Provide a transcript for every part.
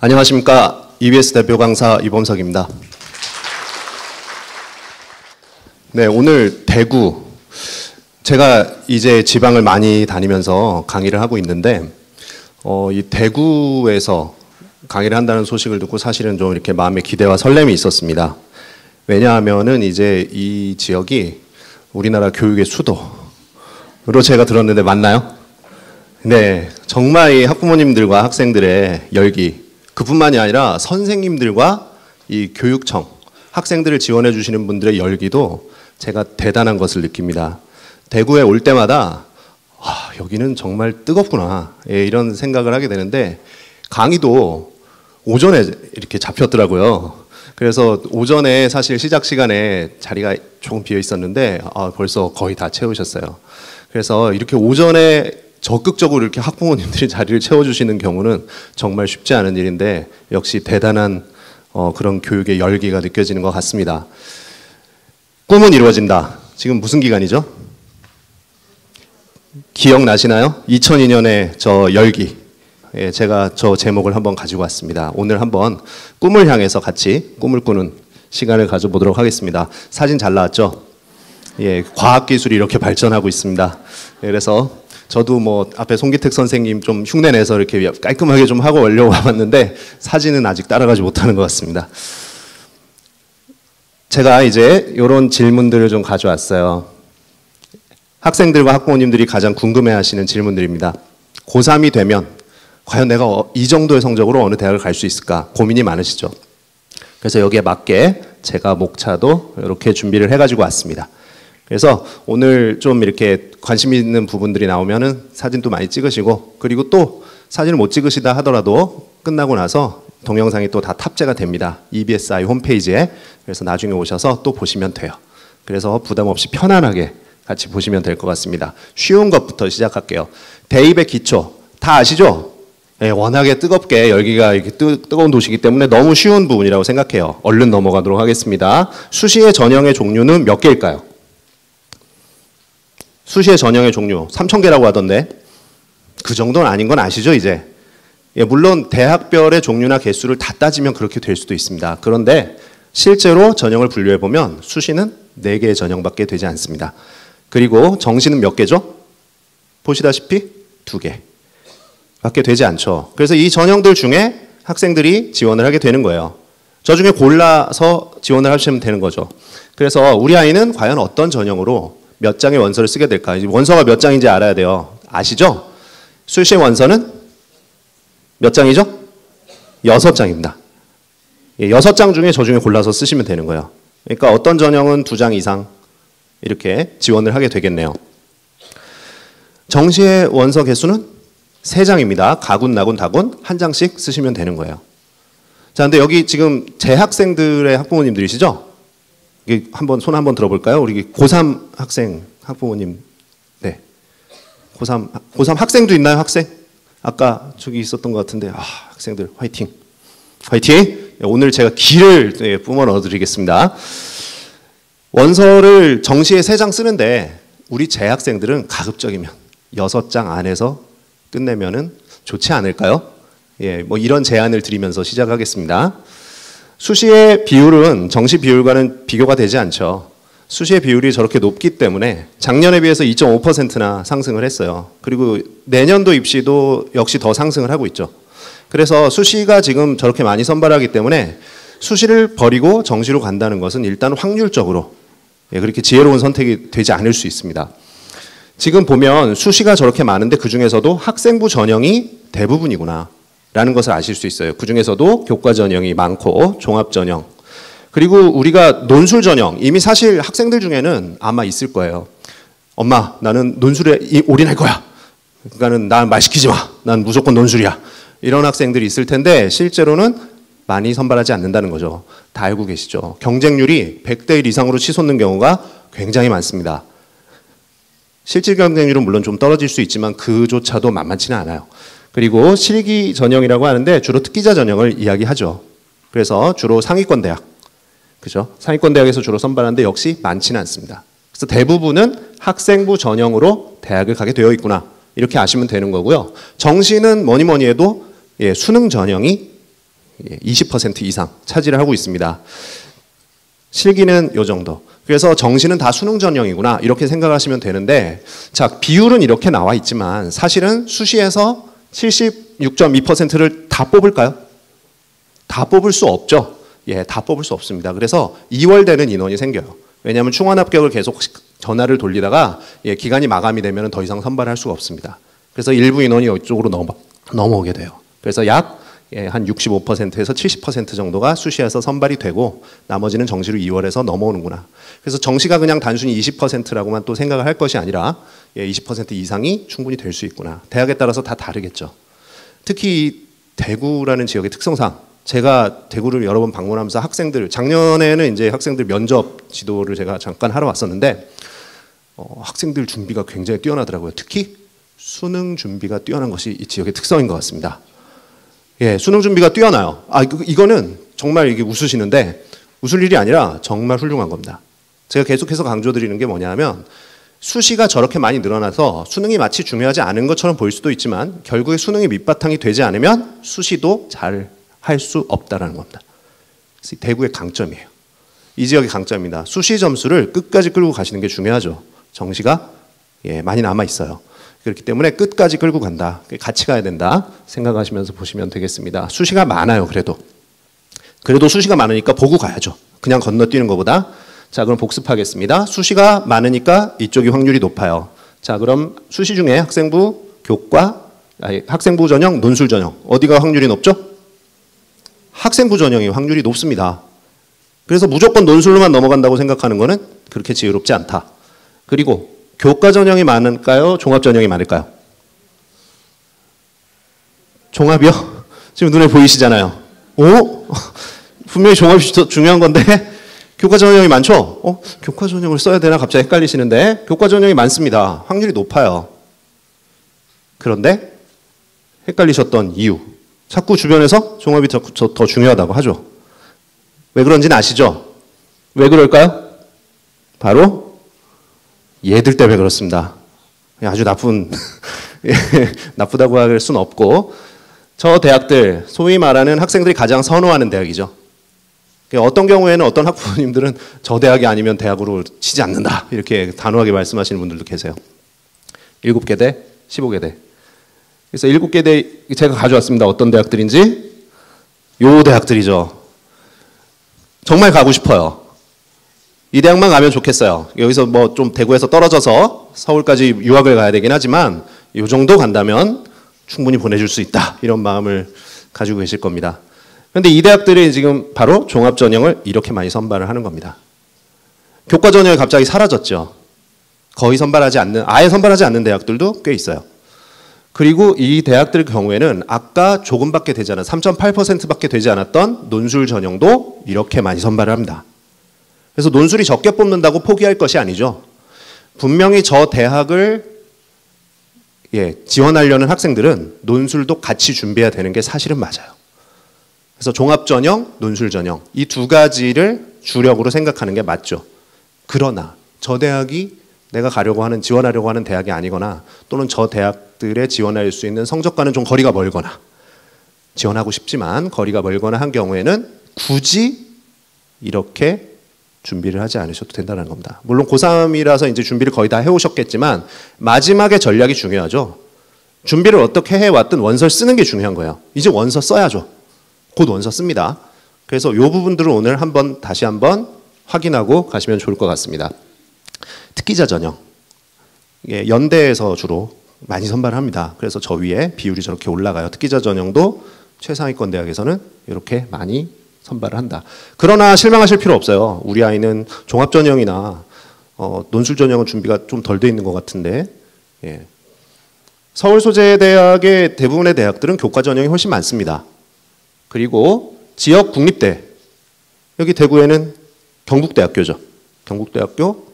안녕하십니까. EBS 대표 강사 이범석입니다. 네, 오늘 대구, 제가 이제 지방을 많이 다니면서 강의를 하고 있는데 이 대구에서 강의를 한다는 소식을 듣고 사실은 좀 이렇게 마음에 기대와 설렘이 있었습니다. 왜냐하면은 이제 이 지역이 우리나라 교육의 수도로 제가 들었는데 맞나요? 네, 정말 이 학부모님들과 학생들의 열기, 그뿐만이 아니라 선생님들과 이 교육청, 학생들을 지원해 주시는 분들의 열기도 제가 대단한 것을 느낍니다. 대구에 올 때마다 여기는 정말 뜨겁구나, 이런 생각을 하게 되는데, 강의도 오전에 이렇게 잡혔더라고요. 그래서 오전에 사실 시작 시간에 자리가 조금 비어 있었는데 벌써 거의 다 채우셨어요. 그래서 이렇게 오전에 적극적으로 이렇게 학부모님들이 자리를 채워주시는 경우는 정말 쉽지 않은 일인데, 역시 대단한 그런 교육의 열기가 느껴지는 것 같습니다. 꿈은 이루어진다. 지금 무슨 기간이죠? 기억나시나요? 2002년에 저 열기. 제가 저 제목을 한번 가지고 왔습니다. 오늘 한번 꿈을 향해서 같이 꿈을 꾸는 시간을 가져보도록 하겠습니다. 사진 잘 나왔죠? 예, 과학기술이 이렇게 발전하고 있습니다. 그래서 저도 뭐 앞에 송기택 선생님 좀 흉내내서 이렇게 깔끔하게 좀 하고 오려고 와봤는데 사진은 아직 따라가지 못하는 것 같습니다. 제가 이제 이런 질문들을 좀 가져왔어요. 학생들과 학부모님들이 가장 궁금해하시는 질문들입니다. 고3이 되면 과연 내가 이 정도의 성적으로 어느 대학을 갈 수 있을까 고민이 많으시죠. 그래서 여기에 맞게 제가 목차도 이렇게 준비를 해가지고 왔습니다. 그래서 오늘 좀 이렇게 관심 있는 부분들이 나오면은 사진도 많이 찍으시고, 그리고 또 사진을 못 찍으시다 하더라도 끝나고 나서 동영상이 또 다 탑재가 됩니다. EBSI 홈페이지에. 그래서 나중에 오셔서 또 보시면 돼요. 그래서 부담 없이 편안하게 같이 보시면 될 것 같습니다. 쉬운 것부터 시작할게요. 대입의 기초 다 아시죠? 네, 워낙에 뜨겁게 열기가 이렇게 뜨거운 도시이기 때문에 너무 쉬운 부분이라고 생각해요. 얼른 넘어가도록 하겠습니다. 수시의 전형의 종류는 몇 개일까요? 수시의 전형의 종류 3,000개라고 하던데 그 정도는 아닌 건 아시죠 이제? 예, 물론 대학별의 종류나 개수를 다 따지면 그렇게 될 수도 있습니다. 그런데 실제로 전형을 분류해보면 수시는 4개의 전형밖에 되지 않습니다. 그리고 정시는 몇 개죠? 보시다시피 2개 밖에 되지 않죠. 그래서 이 전형들 중에 학생들이 지원을 하게 되는 거예요. 저 중에 골라서 지원을 하시면 되는 거죠. 그래서 우리 아이는 과연 어떤 전형으로 몇 장의 원서를 쓰게 될까? 원서가 몇 장인지 알아야 돼요. 아시죠? 수시의 원서는 몇 장이죠? 6장입니다. 6장 중에 저 중에 골라서 쓰시면 되는 거예요. 그러니까 어떤 전형은 2장 이상 이렇게 지원을 하게 되겠네요. 정시의 원서 개수는 3장입니다. 가군, 나군, 다군 1장씩 쓰시면 되는 거예요. 자, 근데 여기 지금 재학생들의 학부모님들이시죠? 한번 손 한번 들어볼까요? 우리 고3 학생 학부모님. 네. 고3 학생도 있나요? 학생? 아까 저기 있었던 것 같은데. 학생들 화이팅. 화이팅. 오늘 제가 기를 뿜어 넣어 드리겠습니다. 원서를 정시에 3장 쓰는데 우리 재학생들은 가급적이면 6장 안에서 끝내면은 좋지 않을까요? 예, 뭐 이런 제안을 드리면서 시작하겠습니다. 수시의 비율은 정시 비율과는 비교가 되지 않죠. 수시의 비율이 저렇게 높기 때문에 작년에 비해서 2.5%나 상승을 했어요. 그리고 내년도 입시도 역시 더 상승을 하고 있죠. 그래서 수시가 지금 저렇게 많이 선발하기 때문에 수시를 버리고 정시로 간다는 것은 일단 확률적으로 그렇게 지혜로운 선택이 되지 않을 수 있습니다. 지금 보면 수시가 저렇게 많은데 그 중에서도 학생부 전형이 대부분이구나 라는 것을 아실 수 있어요. 그 중에서도 교과 전형이 많고 종합 전형, 그리고 우리가 논술 전형, 이미 사실 학생들 중에는 아마 있을 거예요. 엄마, 나는 논술에 올인할 거야. 그러니까는 난 말 시키지 마. 난 무조건 논술이야. 이런 학생들이 있을 텐데 실제로는 많이 선발하지 않는다는 거죠. 다 알고 계시죠. 경쟁률이 100대 1 이상으로 치솟는 경우가 굉장히 많습니다. 실질 경쟁률은 물론 좀 떨어질 수 있지만 그조차도 만만치는 않아요. 그리고 실기 전형이라고 하는데 주로 특기자 전형을 이야기하죠. 그래서 주로 상위권 대학, 그죠? 상위권 대학에서 주로 선발하는데 역시 많지는 않습니다. 그래서 대부분은 학생부 전형으로 대학을 가게 되어 있구나 이렇게 아시면 되는 거고요. 정시는 뭐니 해도 수능 전형이 20% 이상 차지를 하고 있습니다. 실기는 요 정도. 그래서 정시는 다 수능 전형이구나 이렇게 생각하시면 되는데, 자, 비율은 이렇게 나와 있지만 사실은 수시에서 76.2%를 다 뽑을까요? 다 뽑을 수 없죠. 예, 다 뽑을 수 없습니다. 그래서 2월 되는 인원이 생겨요. 왜냐하면 충원 합격을 계속 전화를 돌리다가 기간이 마감이 되면 더 이상 선발할 수가 없습니다. 그래서 일부 인원이 이쪽으로 넘어오게 돼요. 그래서 약 한 65%에서 70% 정도가 수시에서 선발이 되고 나머지는 정시로 2월에서 넘어오는구나. 그래서 정시가 그냥 단순히 20%라고만 또 생각을 할 것이 아니라 20% 이상이 충분히 될 수 있구나. 대학에 따라서 다 다르겠죠. 특히 대구라는 지역의 특성상 제가 대구를 여러 번 방문하면서 학생들, 작년에는 이제 학생들 면접 지도를 제가 잠깐 하러 왔었는데 학생들 준비가 굉장히 뛰어나더라고요. 특히 수능 준비가 뛰어난 것이 이 지역의 특성인 것 같습니다. 예, 수능 준비가 뛰어나요. 이거는 정말 이게 웃으시는데 웃을 일이 아니라 정말 훌륭한 겁니다. 제가 계속해서 강조드리는 게 뭐냐면 수시가 저렇게 많이 늘어나서 수능이 마치 중요하지 않은 것처럼 보일 수도 있지만 결국에 수능이 밑바탕이 되지 않으면 수시도 잘 할 수 없다라는 겁니다. 그래서 대구의 강점이에요. 이 지역의 강점입니다. 수시 점수를 끝까지 끌고 가시는 게 중요하죠. 정시가 많이 남아 있어요. 그렇기 때문에 끝까지 끌고 간다. 같이 가야 된다 생각하시면서 보시면 되겠습니다. 수시가 많아요. 그래도 수시가 많으니까 보고 가야죠. 그냥 건너뛰는 것보다. 자, 그럼 복습하겠습니다. 수시가 많으니까 이쪽이 확률이 높아요. 자, 그럼 수시 중에 학생부 교과, 학생부 전형, 논술 전형 어디가 확률이 높죠? 학생부 전형이 확률이 높습니다. 그래서 무조건 논술로만 넘어간다고 생각하는 거는 그렇게 지혜롭지 않다. 그리고 교과 전형이 많을까요? 종합 전형이 많을까요? 종합이요? 지금 눈에 보이시잖아요. 오? 분명히 종합이 더 중요한 건데 교과 전형이 많죠? 교과 전형을 써야 되나 갑자기 헷갈리시는데 교과 전형이 많습니다. 확률이 높아요. 그런데 헷갈리셨던 이유. 자꾸 주변에서 종합이 더 중요하다고 하죠. 왜 그런지는 아시죠? 왜 그럴까요? 바로 얘들 때문에 그렇습니다. 아주 나쁘다고 할 수는 없고 저 대학들, 소위 말하는 학생들이 가장 선호하는 대학이죠. 어떤 경우에는 어떤 학부모님들은 저 대학이 아니면 대학으로 치지 않는다 이렇게 단호하게 말씀하시는 분들도 계세요. 7개 대, 15개 대. 그래서 7개 대 제가 가져왔습니다. 어떤 대학들인지. 요 대학들이죠. 정말 가고 싶어요. 이 대학만 가면 좋겠어요. 여기서 뭐 좀 대구에서 떨어져서 서울까지 유학을 가야 되긴 하지만 이 정도 간다면 충분히 보내줄 수 있다. 이런 마음을 가지고 계실 겁니다. 그런데 이 대학들이 지금 바로 종합전형을 이렇게 많이 선발을 하는 겁니다. 교과전형이 갑자기 사라졌죠. 거의 아예 선발하지 않는 대학들도 꽤 있어요. 그리고 이 대학들 경우에는 아까 조금밖에 되지 않은 3.8%밖에 되지 않았던 논술 전형도 이렇게 많이 선발을 합니다. 그래서 논술이 적게 뽑는다고 포기할 것이 아니죠. 분명히 저 대학을 지원하려는 학생들은 논술도 같이 준비해야 되는 게 사실은 맞아요. 그래서 종합전형, 논술전형 이 두 가지를 주력으로 생각하는 게 맞죠. 그러나 저 대학이 내가 지원하려고 하는 대학이 아니거나 또는 저 대학들에 지원할 수 있는 성적과는 좀 거리가 멀거나 지원하고 싶지만 거리가 멀거나 한 경우에는 굳이 이렇게 준비를 하지 않으셔도 된다는 겁니다. 물론 고3이라서 이제 준비를 거의 다 해오셨겠지만 마지막에 전략이 중요하죠. 준비를 어떻게 해왔든 원서를 쓰는 게 중요한 거예요. 이제 원서 써야죠. 곧 원서 씁니다. 그래서 이 부분들을 오늘 다시 한번 확인하고 가시면 좋을 것 같습니다. 특기자 전형. 연대에서 주로 많이 선발합니다. 그래서 저 위에 비율이 저렇게 올라가요. 특기자 전형도 최상위권 대학에서는 이렇게 많이 선발을 한다. 그러나 실망하실 필요 없어요. 우리 아이는 종합전형이나 논술 전형은 준비가 좀 덜 돼 있는 것 같은데 서울 소재대학의 대부분의 대학들은 교과 전형이 훨씬 많습니다. 그리고 지역 국립대 여기 대구에는 경북대학교죠. 경북대학교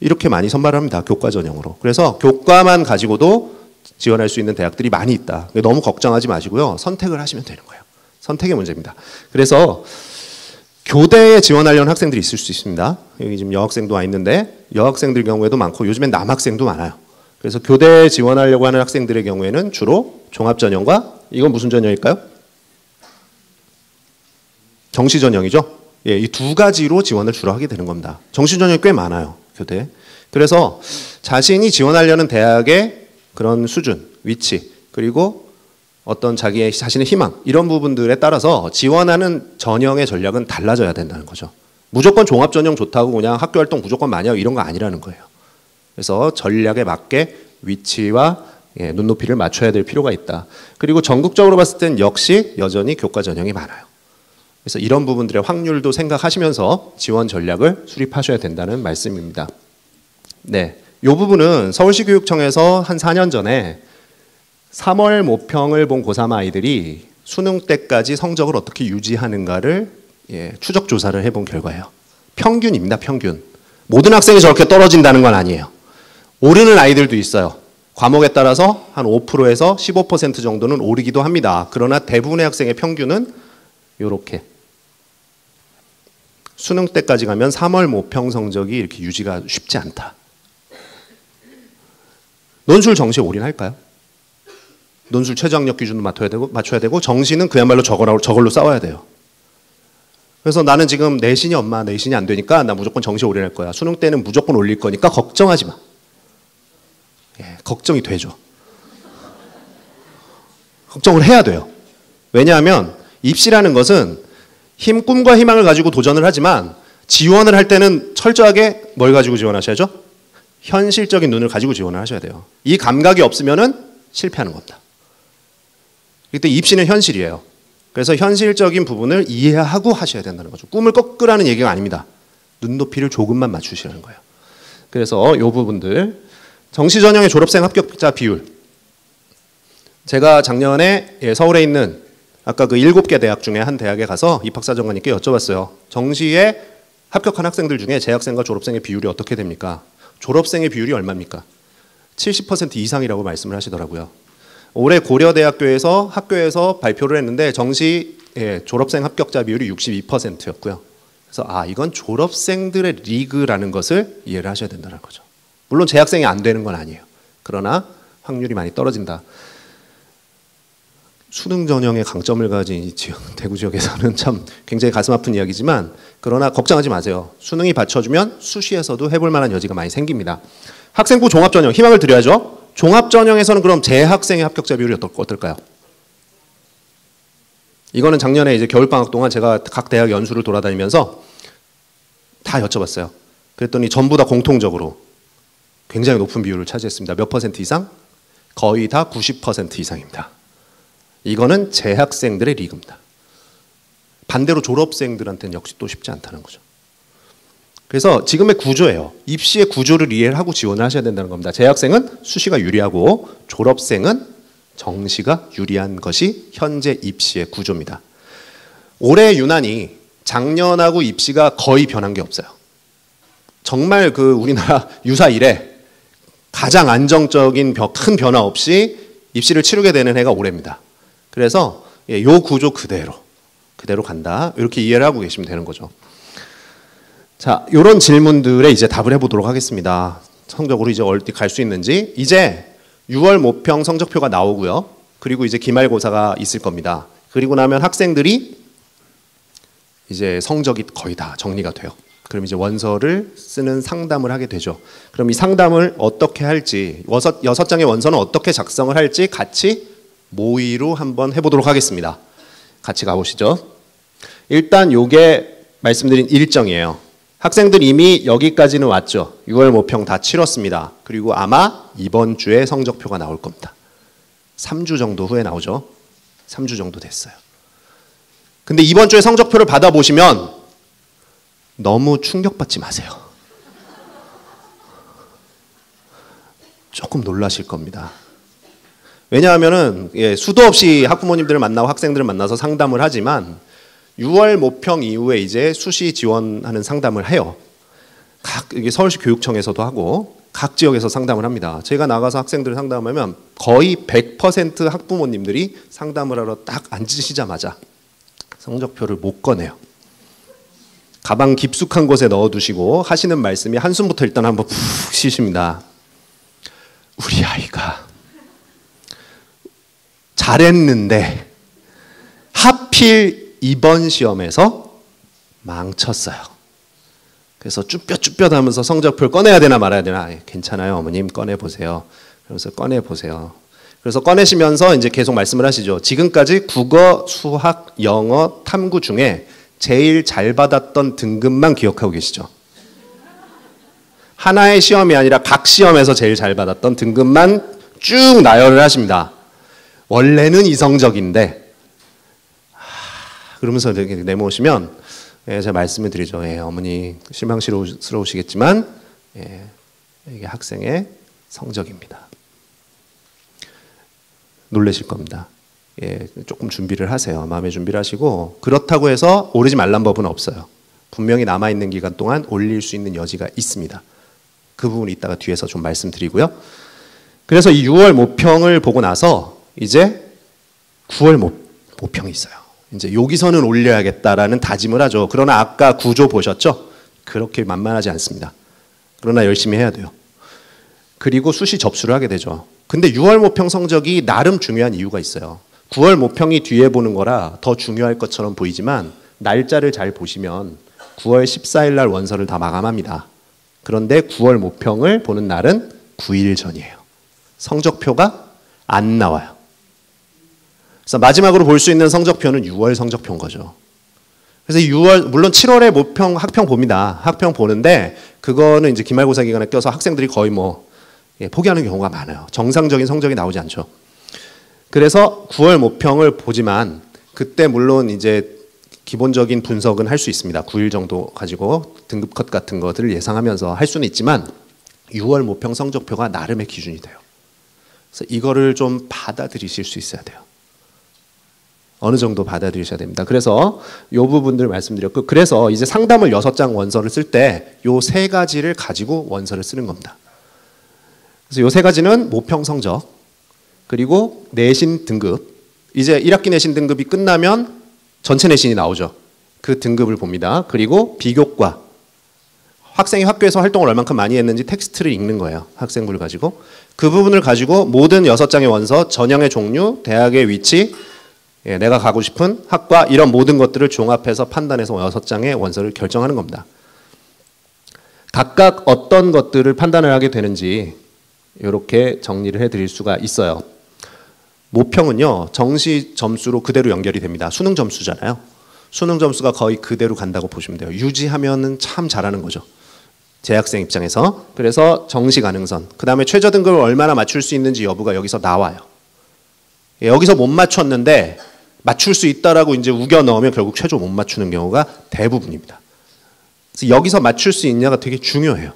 이렇게 많이 선발합니다. 교과 전형으로. 그래서 교과만 가지고도 지원할 수 있는 대학들이 많이 있다. 너무 걱정하지 마시고요. 선택을 하시면 되는 거예요. 선택의 문제입니다. 그래서 교대에 지원하려는 학생들이 있을 수 있습니다. 여기 지금 여학생도 와 있는데 여학생들 경우에도 많고 요즘엔 남학생도 많아요. 그래서 교대에 지원하려고 하는 학생들의 경우에는 주로 종합전형과 이건 무슨 전형일까요? 정시 전형이죠. 예, 이 두 가지로 지원을 주로 하게 되는 겁니다. 정시 전형이 꽤 많아요, 교대. 그래서 자신이 지원하려는 대학의 그런 수준, 위치, 그리고 어떤 자신의 희망 이런 부분들에 따라서 지원하는 전형의 전략은 달라져야 된다는 거죠. 무조건 종합 전형 좋다고 그냥 학교 활동 무조건 많이 하고 이런 거 아니라는 거예요. 그래서 전략에 맞게 위치와 눈높이를 맞춰야 될 필요가 있다. 그리고 전국적으로 봤을 땐 역시 여전히 교과 전형이 많아요. 그래서 이런 부분들의 확률도 생각하시면서 지원 전략을 수립하셔야 된다는 말씀입니다. 네, 이 부분은 서울시 교육청에서 한 4년 전에 3월 모평을 본 고3 아이들이 수능 때까지 성적을 어떻게 유지하는가를 추적 조사를 해본 결과예요. 평균입니다, 평균. 모든 학생이 저렇게 떨어진다는 건 아니에요. 오르는 아이들도 있어요. 과목에 따라서 한 5%에서 15% 정도는 오르기도 합니다. 그러나 대부분의 학생의 평균은 이렇게 수능 때까지 가면 3월 모평 성적이 이렇게 유지가 쉽지 않다. 논술 정시에 올인할까요? 논술 최저학력 기준도 맞춰야 되고 정시는 그야말로 저걸로 싸워야 돼요. 그래서 나는 지금 내신이 내신이 안 되니까 나 무조건 정시에 올인할 거야. 수능 때는 무조건 올릴 거니까 걱정하지 마. 예, 걱정이 되죠. 걱정을 해야 돼요. 왜냐하면 입시라는 것은 꿈과 희망을 가지고 도전을 하지만 지원을 할 때는 철저하게 뭘 가지고 지원하셔야죠? 현실적인 눈을 가지고 지원을 하셔야 돼요. 이 감각이 없으면은 실패하는 겁니다. 그때 입시는 현실이에요. 그래서 현실적인 부분을 이해하고 하셔야 된다는 거죠. 꿈을 꺾으라는 얘기가 아닙니다. 눈높이를 조금만 맞추시라는 거예요. 그래서 이 부분들 정시 전형의 졸업생 합격자 비율. 제가 작년에 서울에 있는 아까 그 7개 대학 중에 한 대학에 가서 입학사정관님께 여쭤봤어요. 정시에 합격한 학생들 중에 재학생과 졸업생의 비율이 어떻게 됩니까? 졸업생의 비율이 얼마입니까? 70% 이상이라고 말씀을 하시더라고요. 올해 고려대학교에서 학교에서 발표를 했는데 정시 졸업생 합격자 비율이 62%였고요. 그래서 이건 졸업생들의 리그라는 것을 이해를 하셔야 된다는 거죠. 물론 재학생이 안 되는 건 아니에요. 그러나 확률이 많이 떨어진다. 수능 전형의 강점을 가진 대구 지역에서는 참 굉장히 가슴 아픈 이야기지만 그러나 걱정하지 마세요. 수능이 받쳐주면 수시에서도 해볼 만한 여지가 많이 생깁니다. 학생부 종합전형 희망을 드려야죠. 종합전형에서는 그럼 재학생의 합격자 비율이 어떨까요? 이거는 작년에 이제 겨울방학 동안 제가 각 대학 연수를 돌아다니면서 다 여쭤봤어요. 그랬더니 전부 다 공통적으로 굉장히 높은 비율을 차지했습니다. 몇 퍼센트 이상? 거의 다 90% 이상입니다. 이거는 재학생들의 리그입니다. 반대로 졸업생들한테는 역시 또 쉽지 않다는 거죠. 그래서 지금의 구조예요. 입시의 구조를 이해를 하고 지원을 하셔야 된다는 겁니다. 재학생은 수시가 유리하고 졸업생은 정시가 유리한 것이 현재 입시의 구조입니다. 올해 유난히 작년하고 입시가 거의 변한 게 없어요. 정말 그 우리나라 유사 이래 가장 안정적인 큰 변화 없이 입시를 치르게 되는 해가 올해입니다. 그래서 이 구조 그대로 간다. 이렇게 이해를 하고 계시면 되는 거죠. 자, 이런 질문들에 이제 답을 해보도록 하겠습니다. 성적으로 이제 어디 갈 수 있는지. 이제 6월 모평 성적표가 나오고요. 그리고 이제 기말고사가 있을 겁니다. 그리고 나면 학생들이 이제 성적이 거의 다 정리가 돼요. 그럼 이제 원서를 쓰는 상담을 하게 되죠. 그럼 이 상담을 어떻게 할지, 6장의 원서는 어떻게 작성을 할지 같이 모의로 한번 해보도록 하겠습니다. 같이 가보시죠. 일단 요게 말씀드린 일정이에요. 학생들 이미 여기까지는 왔죠. 6월 모평 다 치렀습니다. 그리고 아마 이번 주에 성적표가 나올 겁니다. 3주 정도 후에 나오죠. 3주 정도 됐어요. 근데 이번 주에 성적표를 받아보시면 너무 충격받지 마세요. 조금 놀라실 겁니다. 왜냐하면은 수도 없이 학부모님들을 만나고 학생들을 만나서 상담을 하지만 6월 모평 이후에 이제 수시 지원하는 상담을 해요. 이게 서울시 교육청에서도 하고 각 지역에서 상담을 합니다. 제가 나가서 학생들 상담하면 거의 100% 학부모님들이 상담을 하러 딱 앉으시자마자 성적표를 못 꺼내요. 가방 깊숙한 곳에 넣어두시고 하시는 말씀이 한숨부터 일단 한번 푹 쉬십니다. 우리 아이가 잘했는데 하필 이번 시험에서 망쳤어요. 그래서 쭈뼛쭈뼛 하면서 성적표를 꺼내야 되나 말아야 되나. 괜찮아요, 어머님. 꺼내보세요. 그러면서 꺼내보세요. 그래서 꺼내시면서 이제 계속 말씀을 하시죠. 지금까지 국어, 수학, 영어, 탐구 중에 제일 잘 받았던 등급만 기억하고 계시죠. 하나의 시험이 아니라 각 시험에서 제일 잘 받았던 등급만 쭉 나열을 하십니다. 원래는 이 성적인데, 그러면서 이렇게 내모시면, 제가 말씀을 드리죠. 어머니 실망스러우시겠지만, 이게 학생의 성적입니다. 놀라실 겁니다. 조금 준비를 하세요. 마음의 준비를 하시고, 그렇다고 해서 오르지 말란 법은 없어요. 분명히 남아있는 기간 동안 올릴 수 있는 여지가 있습니다. 그 부분 이따가 뒤에서 좀 말씀드리고요. 그래서 이 6월 모평을 보고 나서 이제 9월 모평이 있어요. 이제 여기서는 올려야겠다라는 다짐을 하죠. 그러나 아까 구조 보셨죠? 그렇게 만만하지 않습니다. 그러나 열심히 해야 돼요. 그리고 수시 접수를 하게 되죠. 근데 6월 모평 성적이 나름 중요한 이유가 있어요. 9월 모평이 뒤에 보는 거라 더 중요할 것처럼 보이지만 날짜를 잘 보시면 9월 14일 날 원서를 다 마감합니다. 그런데 9월 모평을 보는 날은 9일 전이에요. 성적표가 안 나와요. 그래서 마지막으로 볼 수 있는 성적표는 6월 성적표인 거죠. 그래서 6월, 물론 7월에 모평, 학평 봅니다. 학평 보는데 그거는 이제 기말고사 기간에 껴서 학생들이 거의 포기하는 경우가 많아요. 정상적인 성적이 나오지 않죠. 그래서 9월 모평을 보지만 그때 물론 이제 기본적인 분석은 할 수 있습니다. 9일 정도 가지고 등급 컷 같은 것들을 예상하면서 할 수는 있지만 6월 모평 성적표가 나름의 기준이 돼요. 그래서 이거를 좀 받아들이실 수 있어야 돼요. 어느 정도 받아들이셔야 됩니다. 그래서 이 부분들 말씀드렸고, 그래서 이제 상담을 6장 원서를 쓸 때 이 3가지를 가지고 원서를 쓰는 겁니다. 그래서 이 3가지는 모평 성적, 그리고 내신 등급. 이제 1학기 내신 등급이 끝나면 전체 내신이 나오죠. 그 등급을 봅니다. 그리고 비교과. 학생이 학교에서 활동을 얼만큼 많이 했는지 텍스트를 읽는 거예요. 학생부를 가지고. 그 부분을 가지고 모든 6장의 원서, 전형의 종류, 대학의 위치, 내가 가고 싶은 학과, 이런 모든 것들을 종합해서 판단해서 6장의 원서를 결정하는 겁니다. 각각 어떤 것들을 판단을 하게 되는지 이렇게 정리를 해드릴 수가 있어요. 모평은요, 정시 점수로 그대로 연결이 됩니다. 수능 점수잖아요. 수능 점수가 거의 그대로 간다고 보시면 돼요. 유지하면은 참 잘하는 거죠. 재학생 입장에서. 그래서 정시 가능선, 그 다음에 최저 등급을 얼마나 맞출 수 있는지 여부가 여기서 나와요. 여기서 못 맞췄는데 맞출 수 있다라고 이제 우겨 넣으면 결국 최저 못 맞추는 경우가 대부분입니다. 그래서 여기서 맞출 수 있냐가 되게 중요해요.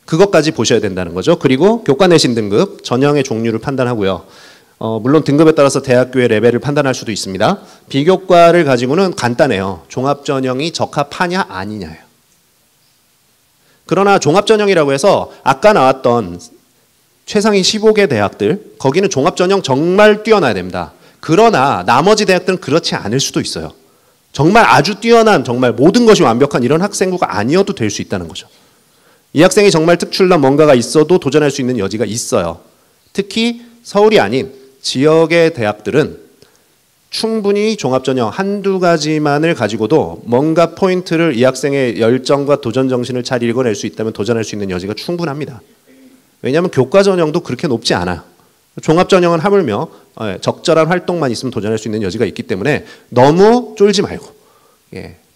그것까지 보셔야 된다는 거죠. 그리고 교과 내신 등급, 전형의 종류를 판단하고요. 물론 등급에 따라서 대학교의 레벨을 판단할 수도 있습니다. 비교과를 가지고는 간단해요. 종합전형이 적합하냐 아니냐예요. 그러나 종합전형이라고 해서 아까 나왔던 최상위 15개 대학들, 거기는 종합전형 정말 뛰어나야 됩니다. 그러나 나머지 대학들은 그렇지 않을 수도 있어요. 정말 아주 뛰어난, 정말 모든 것이 완벽한 이런 학생부가 아니어도 될 수 있다는 거죠. 이 학생이 정말 특출난 뭔가가 있어도 도전할 수 있는 여지가 있어요. 특히 서울이 아닌 지역의 대학들은 충분히 종합전형 한두 가지만을 가지고도 뭔가 포인트를 이 학생의 열정과 도전 정신을 잘 읽어낼 수 있다면 도전할 수 있는 여지가 충분합니다. 왜냐하면 교과 전형도 그렇게 높지 않아요. 종합 전형은 하물며 적절한 활동만 있으면 도전할 수 있는 여지가 있기 때문에 너무 쫄지 말고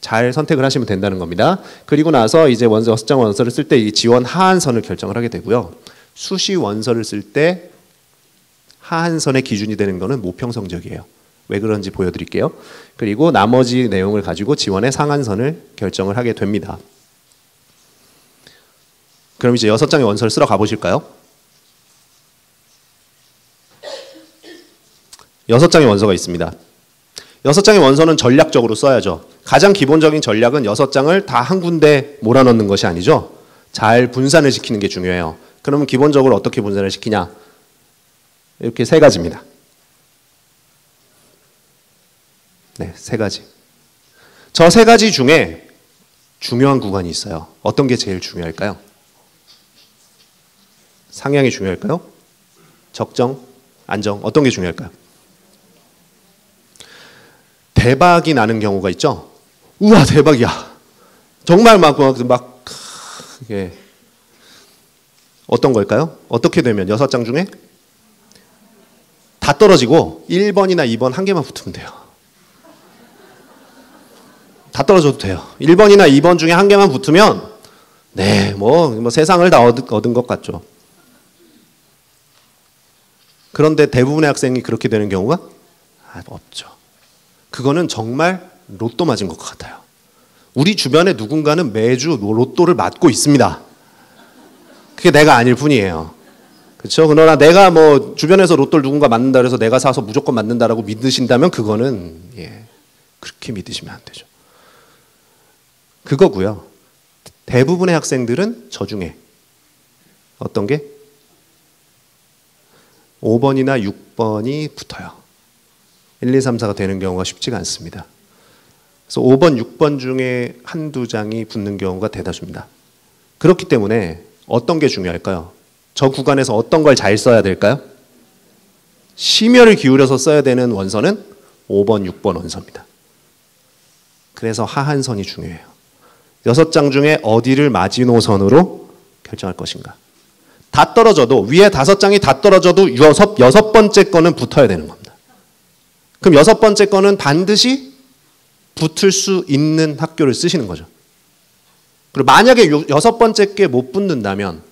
잘 선택을 하시면 된다는 겁니다. 그리고 나서 이제 6장 원서를 쓸 때 이 지원 하한선을 결정을 하게 되고요. 수시 원서를 쓸 때 하한선의 기준이 되는 것은 모평 성적이에요. 왜 그런지 보여드릴게요. 그리고 나머지 내용을 가지고 지원의 상한선을 결정을 하게 됩니다. 그럼 이제 6장의 원서를 쓰러 가보실까요? 6장의 원서가 있습니다. 6장의 원서는 전략적으로 써야죠. 가장 기본적인 전략은 6장을 다 한 군데 몰아넣는 것이 아니죠. 잘 분산을 시키는 게 중요해요. 그러면 기본적으로 어떻게 분산을 시키냐? 이렇게 3가지입니다. 네, 3가지. 저 3가지 중에 중요한 구간이 있어요. 어떤 게 제일 중요할까요? 상향이 중요할까요? 적정, 안정, 어떤 게 중요할까요? 대박이 나는 경우가 있죠. 우와 대박이야. 정말 이게 어떤 걸까요? 어떻게 되면 6장 중에 다 떨어지고 1번이나 2번 한 개만 붙으면 돼요. 다 떨어져도 돼요. 1번이나 2번 중에 한 개만 붙으면 네, 뭐 세상을 다 얻은 것 같죠. 그런데 대부분의 학생이 그렇게 되는 경우가 없죠. 그거는 정말 로또 맞은 것 같아요. 우리 주변에 누군가는 매주 로또를 맞고 있습니다. 그게 내가 아닐 뿐이에요. 그렇죠? 그러나 내가 뭐 주변에서 로또를 누군가 맞는다 그래서 내가 사서 무조건 맞는다라고 믿으신다면 그거는 그렇게 믿으시면 안 되죠. 그거고요. 대부분의 학생들은 저 중에 어떤 게 5번이나 6번이 붙어요. 1, 2, 3, 4가 되는 경우가 쉽지가 않습니다. 그래서 5번, 6번 중에 한두 장이 붙는 경우가 대다수입니다. 그렇기 때문에 어떤 게 중요할까요? 저 구간에서 어떤 걸 잘 써야 될까요? 심혈을 기울여서 써야 되는 원서는 5번, 6번 원서입니다. 그래서 하한선이 중요해요. 6장 중에 어디를 마지노선으로 결정할 것인가. 다 떨어져도 위에 5장이 다 떨어져도 여섯 번째 거는 붙어야 되는 겁니다. 그럼 6번째 거는 반드시 붙을 수 있는 학교를 쓰시는 거죠. 그리고 만약에 6번째 게 못 붙는다면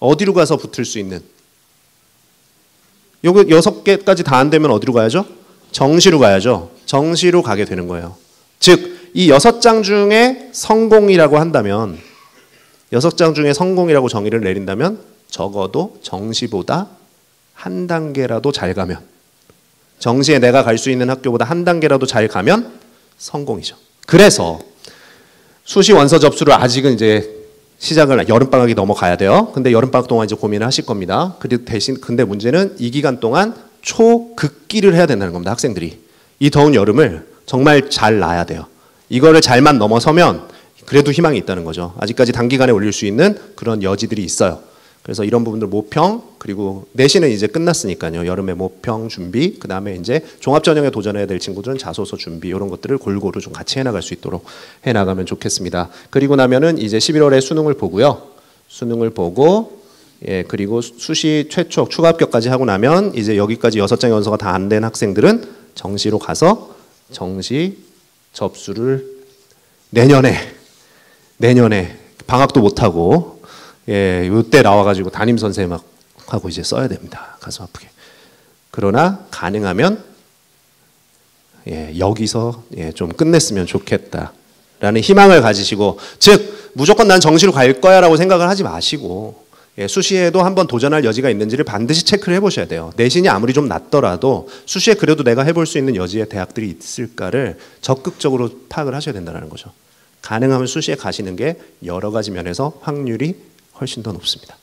어디로 가서 붙을 수 있는? 요거 6개까지 다 안 되면 어디로 가야죠? 정시로 가야죠. 정시로 가게 되는 거예요. 즉, 이 6장 중에 성공이라고 한다면 6장 중에 성공이라고 정의를 내린다면 적어도 정시보다 한 단계라도 잘 가면 정시에 내가 갈 수 있는 학교보다 한 단계라도 잘 가면 성공이죠. 그래서 수시 원서 접수를 아직은 이제 시작을 여름방학이 넘어가야 돼요. 근데 여름방학 동안 이제 고민을 하실 겁니다. 그리고 대신 근데 문제는 이 기간 동안 초극기를 해야 된다는 겁니다. 학생들이. 이 더운 여름을 정말 잘 나야 돼요. 이거를 잘만 넘어서면 그래도 희망이 있다는 거죠. 아직까지 단기간에 올릴 수 있는 그런 여지들이 있어요. 그래서 이런 부분들 모평 그리고 내신은 이제 끝났으니까요. 여름에 모평 준비 그 다음에 이제 종합전형에 도전해야 될 친구들은 자소서 준비 이런 것들을 골고루 좀 같이 해나갈 수 있도록 해나가면 좋겠습니다. 그리고 나면은 이제 11월에 수능을 보고요. 수능을 보고 그리고 수시 최초 추가 합격까지 하고 나면 이제 여기까지 6장의 원서가 다 안 된 학생들은 정시로 가서 정시 접수를 내년에 방학도 못 하고 이때 나와가지고 담임 선생님하고 이제 써야 됩니다. 가슴 아프게. 그러나 가능하면 여기서 좀 끝냈으면 좋겠다라는 희망을 가지시고, 즉 무조건 난 정시로 갈 거야라고 생각을 하지 마시고 수시에도 한번 도전할 여지가 있는지를 반드시 체크를 해보셔야 돼요. 내신이 아무리 좀 낮더라도 수시에 그래도 내가 해볼 수 있는 여지의 대학들이 있을까를 적극적으로 파악을 하셔야 된다는 거죠. 가능하면 수시에 가시는 게 여러 가지 면에서 확률이 훨씬 더 높습니다.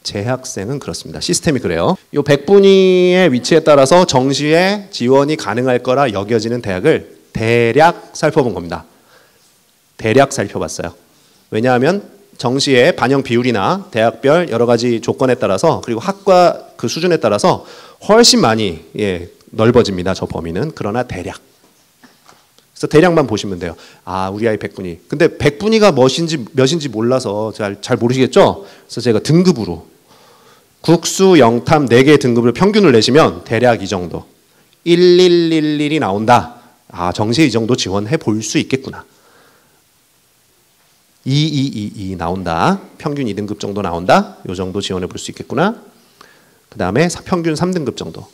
재학생은 그렇습니다. 시스템이 그래요. 이 100분위의 위치에 따라서 정시에 지원이 가능할 거라 여겨지는 대학을 대략 살펴본 겁니다. 대략 살펴봤어요. 왜냐하면 정시의 반영 비율이나 대학별 여러 가지 조건에 따라서 그리고 학과 그 수준에 따라서 훨씬 많이 넓어집니다. 저 범위는. 그러나 대략. 그래서 대략만 보시면 돼요. 아, 우리 아이 100분위. 근데 100분위가 몇인지 몰라서 잘 모르시겠죠? 그래서 제가 등급으로 국수, 영탐 4개의 등급을 평균을 내시면 대략 이 정도. 1111이 나온다. 아, 정시에 이 정도 지원해 볼 수 있겠구나. 2222 나온다. 평균 2등급 정도 나온다. 요 정도 지원해 볼 수 있겠구나. 그 다음에 평균 3등급 정도.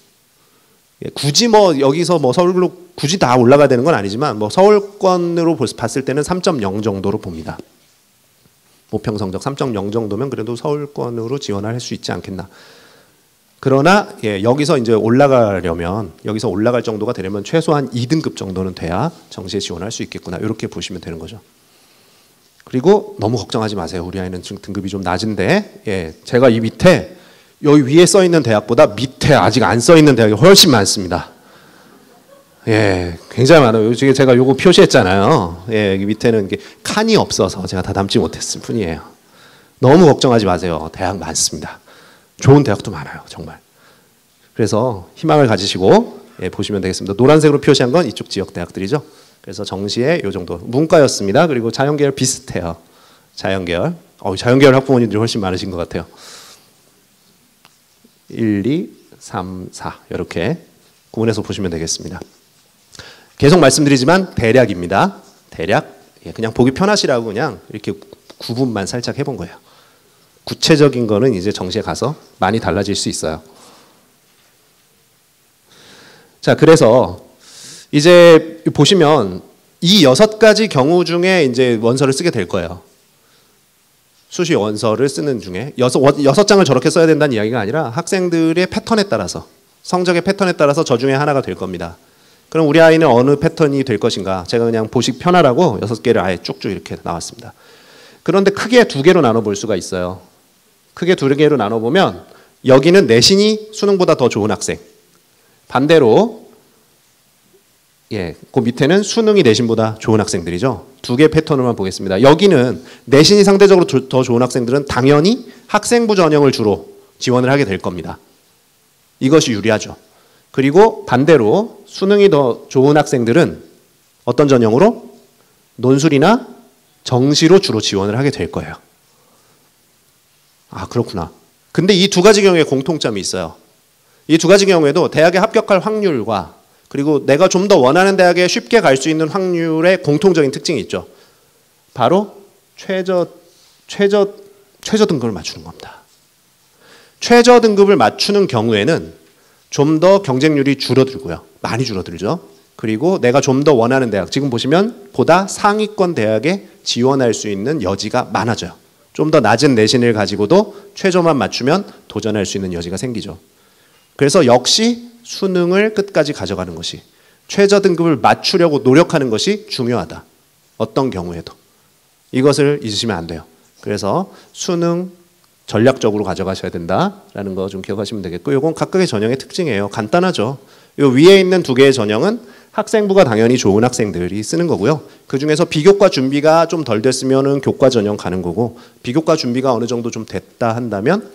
굳이 뭐 여기서 뭐 서울로 굳이 다 올라가야 되는 건 아니지만 뭐 서울권으로 봤을 때는 3.0 정도로 봅니다. 모평 성적 3.0 정도면 그래도 서울권으로 지원할 수 있지 않겠나. 그러나 여기서 이제 올라가려면 여기서 올라갈 정도가 되려면 최소한 2등급 정도는 돼야 정시에 지원할 수 있겠구나. 이렇게 보시면 되는 거죠. 그리고 너무 걱정하지 마세요. 우리 아이는 지금 등급이 좀 낮은데 제가 이 밑에 여기 위에 써 있는 대학보다 밑에 아직 안 써 있는 대학이 훨씬 많습니다. 굉장히 많아요. 요즘에 제가 요거 표시했잖아요. 여기 밑에는 이게 칸이 없어서 제가 다 담지 못했을 뿐이에요. 너무 걱정하지 마세요. 대학 많습니다. 좋은 대학도 많아요. 정말. 그래서 희망을 가지시고 보시면 되겠습니다. 노란색으로 표시한 건 이쪽 지역 대학들이죠. 그래서 정시에 요 정도. 문과였습니다. 그리고 자연계열 비슷해요. 자연계열. 자연계열 학부모님들이 훨씬 많으신 것 같아요. 1, 2, 3, 4 이렇게 구분해서 보시면 되겠습니다. 계속 말씀드리지만 대략입니다. 대략. 그냥 보기 편하시라고 그냥 이렇게 구분만 살짝 해본 거예요. 구체적인 거는 이제 정시에 가서 많이 달라질 수 있어요. 자, 그래서 이제 보시면 이 6가지 경우 중에 이제 원서를 쓰게 될 거예요. 수시 원서를 쓰는 중에 6장을 저렇게 써야 된다는 이야기가 아니라 학생들의 패턴에 따라서, 성적의 패턴에 따라서 저 중에 하나가 될 겁니다. 그럼 우리 아이는 어느 패턴이 될 것인가? 제가 그냥 보식 편하라고 6개를 아예 쭉쭉 이렇게 나왔습니다. 그런데 크게 2개로 나눠볼 수가 있어요. 크게 2개로 나눠보면 여기는 내신이 수능보다 더 좋은 학생, 반대로 그 밑에는 수능이 내신보다 좋은 학생들이죠. 2개 패턴으로만 보겠습니다. 여기는 내신이 상대적으로 더 좋은 학생들은 당연히 학생부 전형을 주로 지원을 하게 될 겁니다. 이것이 유리하죠. 그리고 반대로 수능이 더 좋은 학생들은 어떤 전형으로? 논술이나 정시로 주로 지원을 하게 될 거예요. 아, 그렇구나. 근데 이 2가지 경우에 공통점이 있어요. 이 2가지 경우에도 대학에 합격할 확률과 그리고 내가 좀 더 원하는 대학에 쉽게 갈 수 있는 확률의 공통적인 특징이 있죠. 바로 최저 등급을 맞추는 겁니다. 최저 등급을 맞추는 경우에는 좀 더 경쟁률이 줄어들고요. 많이 줄어들죠. 그리고 내가 좀 더 원하는 대학, 지금 보시면 보다 상위권 대학에 지원할 수 있는 여지가 많아져요. 좀 더 낮은 내신을 가지고도 최저만 맞추면 도전할 수 있는 여지가 생기죠. 그래서 역시 수능을 끝까지 가져가는 것이, 최저 등급을 맞추려고 노력하는 것이 중요하다. 어떤 경우에도. 이것을 잊으시면 안 돼요. 그래서 수능 전략적으로 가져가셔야 된다라는 거 좀 기억하시면 되겠고, 이건 각각의 전형의 특징이에요. 간단하죠. 요 위에 있는 2개의 전형은 학생부가 당연히 좋은 학생들이 쓰는 거고요. 그중에서 비교과 준비가 좀 덜 됐으면 교과 전형 가는 거고, 비교과 준비가 어느 정도 좀 됐다 한다면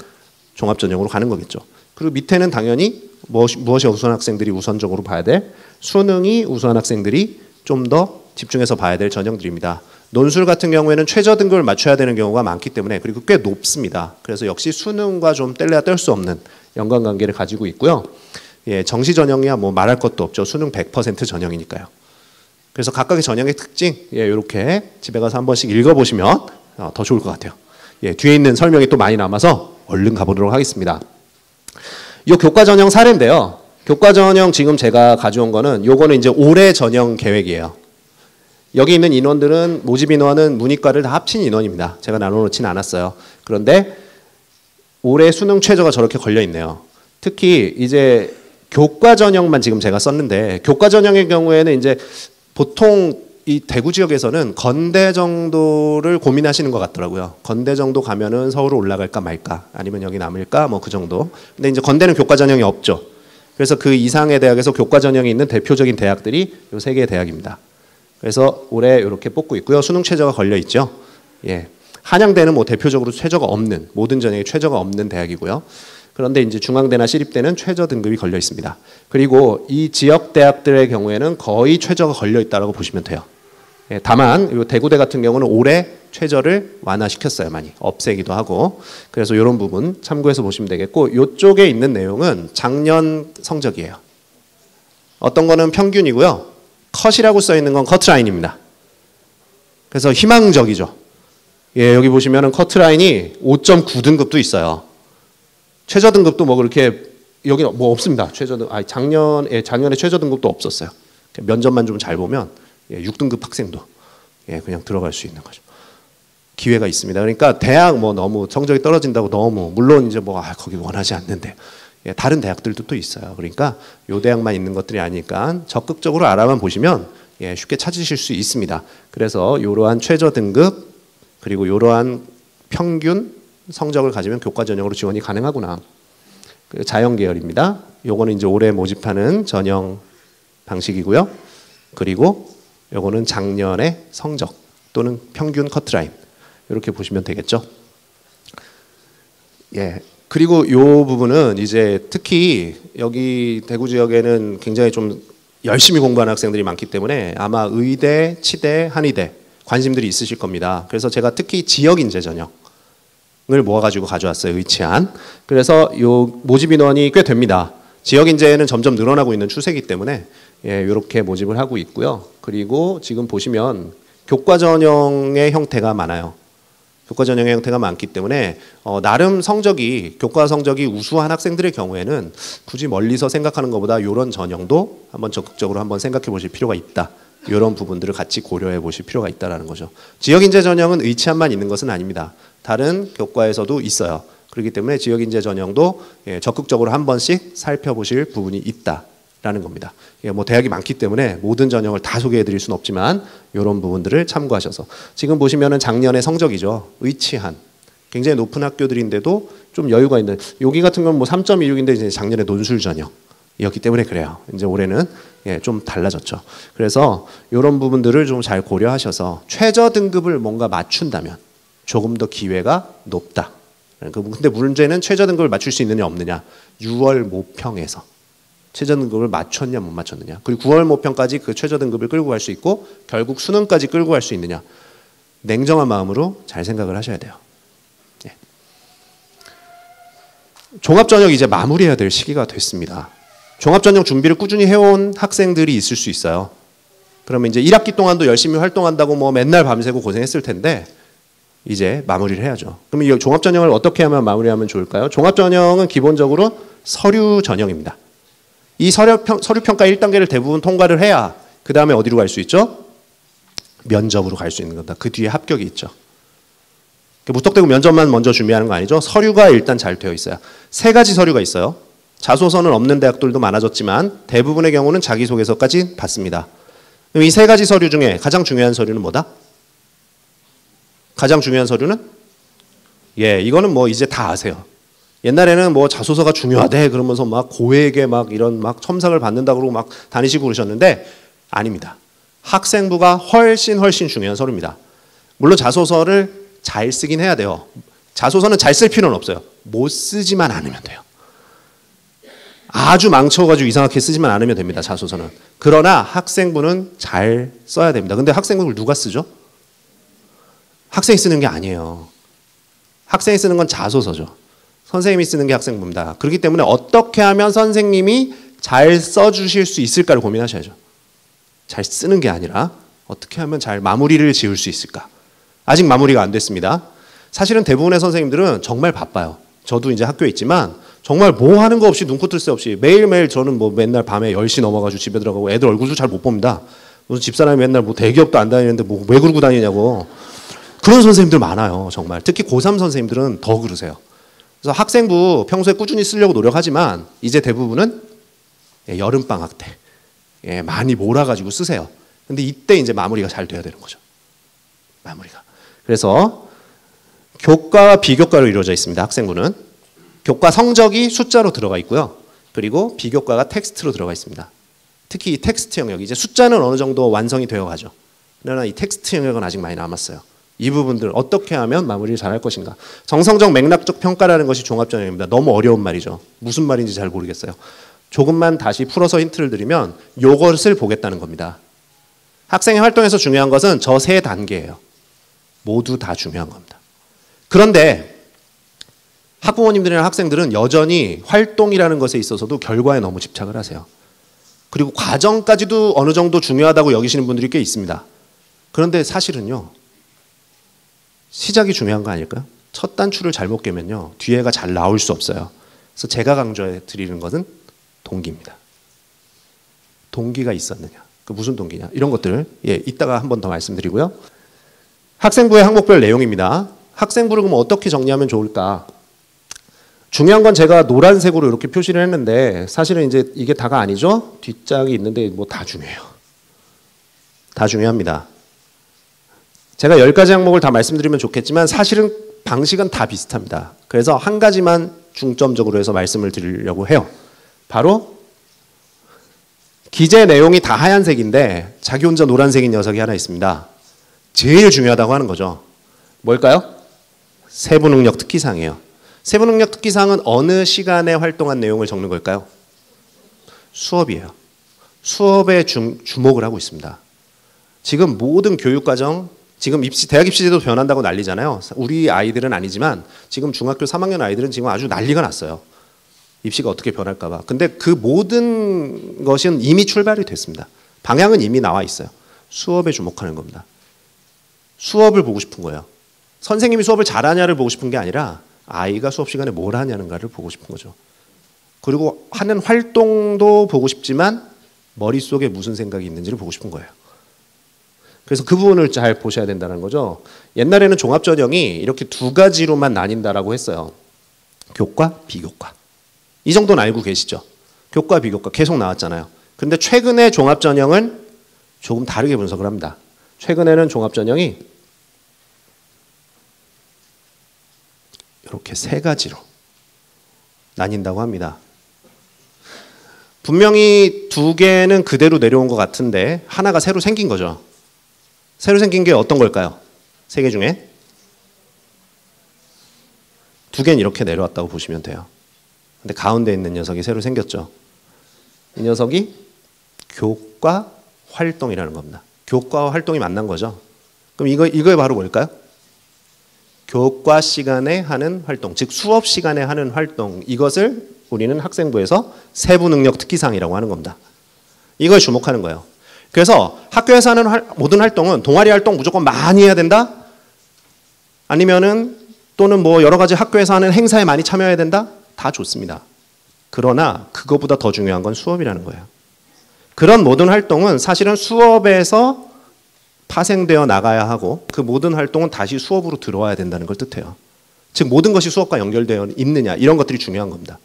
종합 전형으로 가는 거겠죠. 그리고 밑에는 당연히 무엇이 우수한 학생들이 우선적으로 봐야 될, 수능이 우수한 학생들이 좀 더 집중해서 봐야 될 전형들입니다. 논술 같은 경우에는 최저 등급을 맞춰야 되는 경우가 많기 때문에, 그리고 꽤 높습니다. 그래서 역시 수능과 좀 뗄래야 뗄 수 없는 연관관계를 가지고 있고요. 정시 전형이야 뭐 말할 것도 없죠. 수능 100% 전형이니까요. 그래서 각각의 전형의 특징, 이렇게 집에 가서 한 번씩 읽어보시면 더 좋을 것 같아요. 뒤에 있는 설명이 또 많이 남아서 얼른 가보도록 하겠습니다. 이 교과 전형 사례인데요. 교과 전형 지금 제가 가져온 거는, 요거는 이제 올해 전형 계획이에요. 여기 있는 인원들은, 모집 인원은 문이과를 다 합친 인원입니다. 제가 나눠놓지는 않았어요. 그런데 올해 수능 최저가 저렇게 걸려 있네요. 특히 이제 교과 전형만 지금 제가 썼는데, 교과 전형의 경우에는 이제 보통 이 대구 지역에서는 건대 정도를 고민하시는 것 같더라고요. 건대 정도 가면은 서울로 올라갈까 말까, 아니면 여기 남을까, 뭐 그 정도. 근데 이제 건대는 교과 전형이 없죠. 그래서 그 이상의 대학에서 교과 전형이 있는 대표적인 대학들이 이 3개의 대학입니다. 그래서 올해 이렇게 뽑고 있고요. 수능 최저가 걸려 있죠. 한양대는 뭐 대표적으로 최저가 없는, 모든 전형에 최저가 없는 대학이고요. 그런데 이제 중앙대나 시립대는 최저 등급이 걸려 있습니다. 그리고 이 지역 대학들의 경우에는 거의 최저가 걸려 있다고 보시면 돼요. 다만 이 대구대 같은 경우는 올해 최저를 완화시켰어요. 많이 없애기도 하고. 그래서 이런 부분 참고해서 보시면 되겠고, 이쪽에 있는 내용은 작년 성적이에요. 어떤 거는 평균이고요. 컷이라고 써 있는 건 커트라인입니다. 그래서 희망적이죠. 여기 보시면은 커트라인이 5.9등급도 있어요. 최저 등급도 뭐 그렇게 여기 뭐 없습니다. 작년에 최저 등급도 없었어요. 면접만 좀 잘 보면 6등급 학생도 그냥 들어갈 수 있는 거죠. 기회가 있습니다. 그러니까 대학 뭐 너무 성적이 떨어진다고 너무, 물론 이제 뭐 거기 원하지 않는데 다른 대학들도 또 있어요. 그러니까 요 대학만 있는 것들이 아니니까 적극적으로 알아만 보시면 쉽게 찾으실 수 있습니다. 그래서 이러한 최저 등급 그리고 이러한 평균 성적을 가지면 교과 전형으로 지원이 가능하구나. 자연 계열입니다. 요거는 이제 올해 모집하는 전형 방식이고요. 그리고 요거는 작년의 성적 또는 평균 커트라인, 이렇게 보시면 되겠죠. 그리고 요 부분은 이제 특히 여기 대구 지역에는 굉장히 좀 열심히 공부하는 학생들이 많기 때문에 아마 의대, 치대, 한의대 관심들이 있으실 겁니다. 그래서 제가 특히 지역인재 전형을 모아가지고 가져왔어요. 의치한. 그래서 요 모집 인원이 꽤 됩니다. 지역인재는 점점 늘어나고 있는 추세이기 때문에 이렇게 모집을 하고 있고요. 그리고 지금 보시면 교과 전형의 형태가 많아요. 교과 전형의 형태가 많기 때문에 나름 성적이 교과 성적이 우수한 학생들의 경우에는 굳이 멀리서 생각하는 것보다 이런 전형도 한번 적극적으로 한번 생각해 보실 필요가 있다. 이런 부분들을 같이 고려해 보실 필요가 있다는 거죠. 지역인재 전형은 의치안만 있는 것은 아닙니다. 다른 교과에서도 있어요. 그렇기 때문에 지역인재 전형도 적극적으로 한 번씩 살펴보실 부분이 있다라는 겁니다. 뭐 대학이 많기 때문에 모든 전형을 다 소개해 드릴 수는 없지만 이런 부분들을 참고하셔서 지금 보시면은 작년의 성적이죠. 의치한 굉장히 높은 학교들인데도 좀 여유가 있는 여기 같은 건 뭐 3.26인데 이제 작년에 논술 전형이었기 때문에 그래요. 이제 올해는 좀 달라졌죠. 그래서 이런 부분들을 좀 잘 고려하셔서 최저 등급을 뭔가 맞춘다면 조금 더 기회가 높다. 근데 문제는 최저 등급을 맞출 수 있느냐 없느냐. 6월 모평에서 최저 등급을 맞췄냐 못 맞췄느냐. 그리고 9월 모평까지 그 최저 등급을 끌고 갈 수 있고 결국 수능까지 끌고 갈 수 있느냐. 냉정한 마음으로 잘 생각을 하셔야 돼요. 종합전형 이제 마무리해야 될 시기가 됐습니다. 종합전형 준비를 꾸준히 해온 학생들이 있을 수 있어요. 그러면 이제 1학기 동안도 열심히 활동한다고 뭐 맨날 밤새고 고생했을 텐데 이제 마무리를 해야죠. 그럼 이 종합전형을 어떻게 하면 마무리하면 좋을까요? 종합전형은 기본적으로 서류 전형입니다. 이 서류평가 1단계를 대부분 통과를 해야 그 다음에 어디로 갈 수 있죠? 면접으로 갈 수 있는 겁니다. 그 뒤에 합격이 있죠. 무턱대고 면접만 먼저 준비하는 거 아니죠? 서류가 일단 잘 되어 있어야. 3가지 서류가 있어요. 자소서는 없는 대학들도 많아졌지만 대부분의 경우는 자기소개서까지 받습니다. 이 3가지 서류 중에 가장 중요한 서류는 뭐다? 가장 중요한 서류는? 이거는 뭐 이제 다 아세요. 옛날에는 뭐 자소서가 중요하대 그러면서 막 고액의 막 이런 막 첨삭을 받는다 그러고 막 다니시고 그러셨는데 아닙니다. 학생부가 훨씬 중요한 서류입니다. 물론 자소서를 잘 쓰긴 해야 돼요. 자소서는 잘 쓸 필요는 없어요. 못 쓰지만 않으면 돼요. 아주 망쳐가지고 이상하게 쓰지만 않으면 됩니다. 자소서는. 그러나 학생부는 잘 써야 됩니다. 근데 학생부를 누가 쓰죠? 학생이 쓰는 게 아니에요. 학생이 쓰는 건 자소서죠. 선생님이 쓰는 게 학생부입니다. 그렇기 때문에 어떻게 하면 선생님이 잘 써주실 수 있을까를 고민하셔야죠. 잘 쓰는 게 아니라 어떻게 하면 잘 마무리를 지을 수 있을까. 아직 마무리가 안 됐습니다. 사실은 대부분의 선생님들은 정말 바빠요. 저도 이제 학교에 있지만 정말 뭐 하는 거 없이 눈코 뜰 새 없이 매일매일 저는 뭐 맨날 밤에 10시 넘어가지고 집에 들어가고 애들 얼굴도 잘 못 봅니다. 무슨 집사람이 맨날 뭐 대기업도 안 다니는데 뭐 왜 그러고 다니냐고. 그런 선생님들 많아요. 정말. 특히 고3 선생님들은 더 그러세요. 그래서 학생부 평소에 꾸준히 쓰려고 노력하지만 이제 대부분은 여름방학 때 많이 몰아가지고 쓰세요. 근데 이때 이제 마무리가 잘 돼야 되는 거죠. 마무리가. 그래서 교과와 비교과로 이루어져 있습니다. 학생부는. 교과 성적이 숫자로 들어가 있고요. 그리고 비교과가 텍스트로 들어가 있습니다. 특히 이 텍스트 영역, 이제 숫자는 어느 정도 완성이 되어 가죠. 그러나 이 텍스트 영역은 아직 많이 남았어요. 이 부분들 어떻게 하면 마무리를 잘할 것인가. 정성적 맥락적 평가라는 것이 종합전형입니다. 너무 어려운 말이죠. 무슨 말인지 잘 모르겠어요. 조금만 다시 풀어서 힌트를 드리면 요것을 보겠다는 겁니다. 학생의 활동에서 중요한 것은 저 3단계예요. 모두 다 중요한 겁니다. 그런데 학부모님들이나 학생들은 여전히 활동이라는 것에 있어서도 결과에 너무 집착을 하세요. 그리고 과정까지도 어느 정도 중요하다고 여기시는 분들이 꽤 있습니다. 그런데 사실은요. 시작이 중요한 거 아닐까요? 첫 단추를 잘못 깨면요. 뒤에가 잘 나올 수 없어요. 그래서 제가 강조해 드리는 것은 동기입니다. 동기가 있었느냐. 그 무슨 동기냐. 이런 것들을 이따가 한 번 더 말씀드리고요. 학생부의 항목별 내용입니다. 학생부를 그럼 어떻게 정리하면 좋을까? 중요한 건 제가 노란색으로 이렇게 표시를 했는데 사실은 이제 이게 다가 아니죠. 뒷짝이 있는데 뭐 다 중요해요. 다 중요합니다. 제가 10가지 항목을 다 말씀드리면 좋겠지만 사실은 방식은 다 비슷합니다. 그래서 한 가지만 중점적으로 해서 말씀을 드리려고 해요. 바로 기재 내용이 다 하얀색인데 자기 혼자 노란색인 녀석이 하나 있습니다. 제일 중요하다고 하는 거죠. 뭘까요? 세부능력 특기사항이에요. 세부능력 특기사항은 어느 시간에 활동한 내용을 적는 걸까요? 수업이에요. 수업에 주목을 하고 있습니다. 지금 모든 교육과정, 지금 대학 입시제도 변한다고 난리잖아요. 우리 아이들은 아니지만 지금 중학교 3학년 아이들은 지금 아주 난리가 났어요. 입시가 어떻게 변할까 봐. 근데 그 모든 것은 이미 출발이 됐습니다. 방향은 이미 나와 있어요. 수업에 주목하는 겁니다. 수업을 보고 싶은 거예요. 선생님이 수업을 잘하냐를 보고 싶은 게 아니라 아이가 수업 시간에 뭘 하냐는가를 보고 싶은 거죠. 그리고 하는 활동도 보고 싶지만 머릿속에 무슨 생각이 있는지를 보고 싶은 거예요. 그래서 그 부분을 잘 보셔야 된다는 거죠. 옛날에는 종합전형이 이렇게 두 가지로만 나뉜다라고 했어요. 교과, 비교과. 이 정도는 알고 계시죠? 교과, 비교과 계속 나왔잖아요. 근데 최근에 종합전형은 조금 다르게 분석을 합니다. 최근에는 종합전형이 이렇게 세 가지로 나뉜다고 합니다. 분명히 두 개는 그대로 내려온 것 같은데 하나가 새로 생긴 거죠. 새로 생긴 게 어떤 걸까요? 세 개 중에 두 개는 이렇게 내려왔다고 보시면 돼요. 근데 가운데 있는 녀석이 새로 생겼죠. 이 녀석이 교과 활동이라는 겁니다. 교과와 활동이 만난 거죠. 그럼 이거에 바로 뭘까요? 교과 시간에 하는 활동, 즉 수업 시간에 하는 활동, 이것을 우리는 학생부에서 세부 능력 특기사항이라고 하는 겁니다. 이걸 주목하는 거예요. 그래서 학교에서 하는 모든 활동은 동아리 활동 무조건 많이 해야 된다? 아니면은 또는 뭐 여러 가지 학교에서 하는 행사에 많이 참여해야 된다? 다 좋습니다. 그러나 그거보다 더 중요한 건 수업이라는 거예요. 그런 모든 활동은 사실은 수업에서 파생되어 나가야 하고 그 모든 활동은 다시 수업으로 들어와야 된다는 걸 뜻해요. 즉 모든 것이 수업과 연결되어 있느냐 이런 것들이 중요한 겁니다.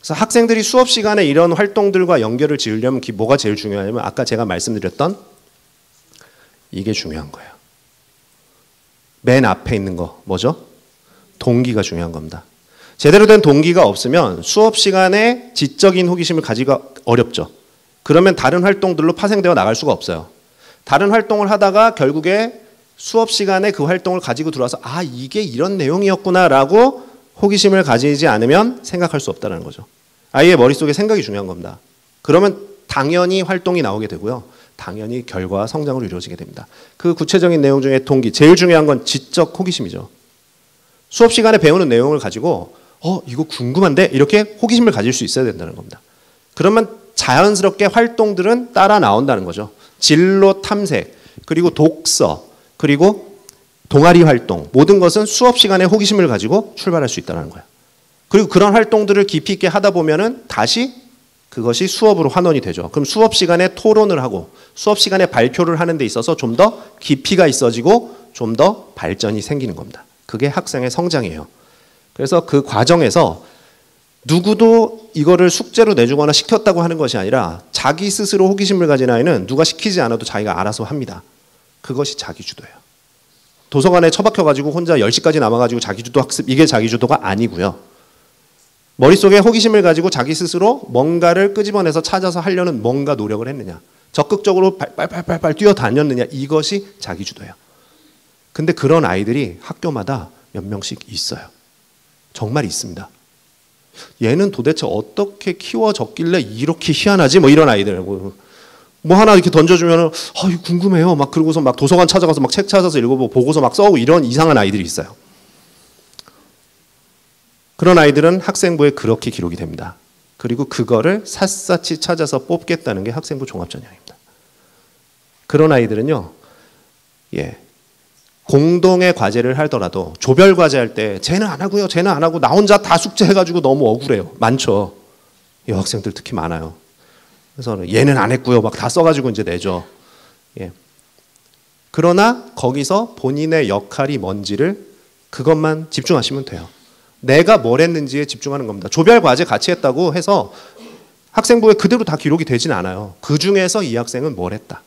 그래서 학생들이 수업 시간에 이런 활동들과 연결을 지으려면 뭐가 제일 중요하냐면 아까 제가 말씀드렸던 이게 중요한 거예요. 맨 앞에 있는 거 뭐죠? 동기가 중요한 겁니다. 제대로 된 동기가 없으면 수업 시간에 지적인 호기심을 가지기가 어렵죠. 그러면 다른 활동들로 파생되어 나갈 수가 없어요. 다른 활동을 하다가 결국에 수업 시간에 그 활동을 가지고 들어와서 아 이게 이런 내용이었구나라고 호기심을 가지지 않으면 생각할 수 없다는 거죠. 아이의 머릿속에 생각이 중요한 겁니다. 그러면 당연히 활동이 나오게 되고요. 당연히 결과와 성장으로 이루어지게 됩니다. 그 구체적인 내용 중에 동기, 제일 중요한 건 지적 호기심이죠. 수업 시간에 배우는 내용을 가지고 이거 궁금한데 이렇게 호기심을 가질 수 있어야 된다는 겁니다. 그러면 자연스럽게 활동들은 따라 나온다는 거죠. 진로 탐색, 그리고 독서, 그리고 동아리 활동 모든 것은 수업 시간에 호기심을 가지고 출발할 수 있다는 거예요. 그리고 그런 활동들을 깊이 있게 하다 보면은 다시 그것이 수업으로 환원이 되죠. 그럼 수업 시간에 토론을 하고 수업 시간에 발표를 하는 데 있어서 좀 더 깊이가 있어지고 좀 더 발전이 생기는 겁니다. 그게 학생의 성장이에요. 그래서 그 과정에서 누구도 이거를 숙제로 내주거나 시켰다고 하는 것이 아니라 자기 스스로 호기심을 가진 아이는 누가 시키지 않아도 자기가 알아서 합니다. 그것이 자기주도예요. 도서관에 처박혀가지고 혼자 10시까지 남아가지고 자기주도 학습, 이게 자기주도가 아니고요. 머릿속에 호기심을 가지고 자기 스스로 뭔가를 끄집어내서 찾아서 하려는 뭔가 노력을 했느냐. 적극적으로 빨빨빨빨 뛰어다녔느냐. 이것이 자기주도예요. 근데 그런 아이들이 학교마다 몇 명씩 있어요. 정말 있습니다. 얘는 도대체 어떻게 키워졌길래 이렇게 희한하지? 뭐 이런 아이들. 뭐 하나 이렇게 던져주면은, 이거 궁금해요. 막 그러고서 막 도서관 찾아가서 막 책 찾아서 읽어보고 보고서 막 써오고 이런 이상한 아이들이 있어요. 그런 아이들은 학생부에 그렇게 기록이 됩니다. 그리고 그거를 샅샅이 찾아서 뽑겠다는 게 학생부 종합전형입니다. 그런 아이들은요, 공동의 과제를 하더라도 조별 과제 할 때 쟤는 안 하고요, 쟤는 안 하고 나 혼자 다 숙제해가지고 너무 억울해요. 많죠. 여학생들 특히 많아요. 그래서 얘는 안 했고요, 막 다 써가지고 이제 내죠. 그러나 거기서 본인의 역할이 뭔지를 그것만 집중하시면 돼요. 내가 뭘 했는지에 집중하는 겁니다. 조별 과제 같이 했다고 해서 학생부에 그대로 다 기록이 되진 않아요. 그 중에서 이 학생은 뭘 했다.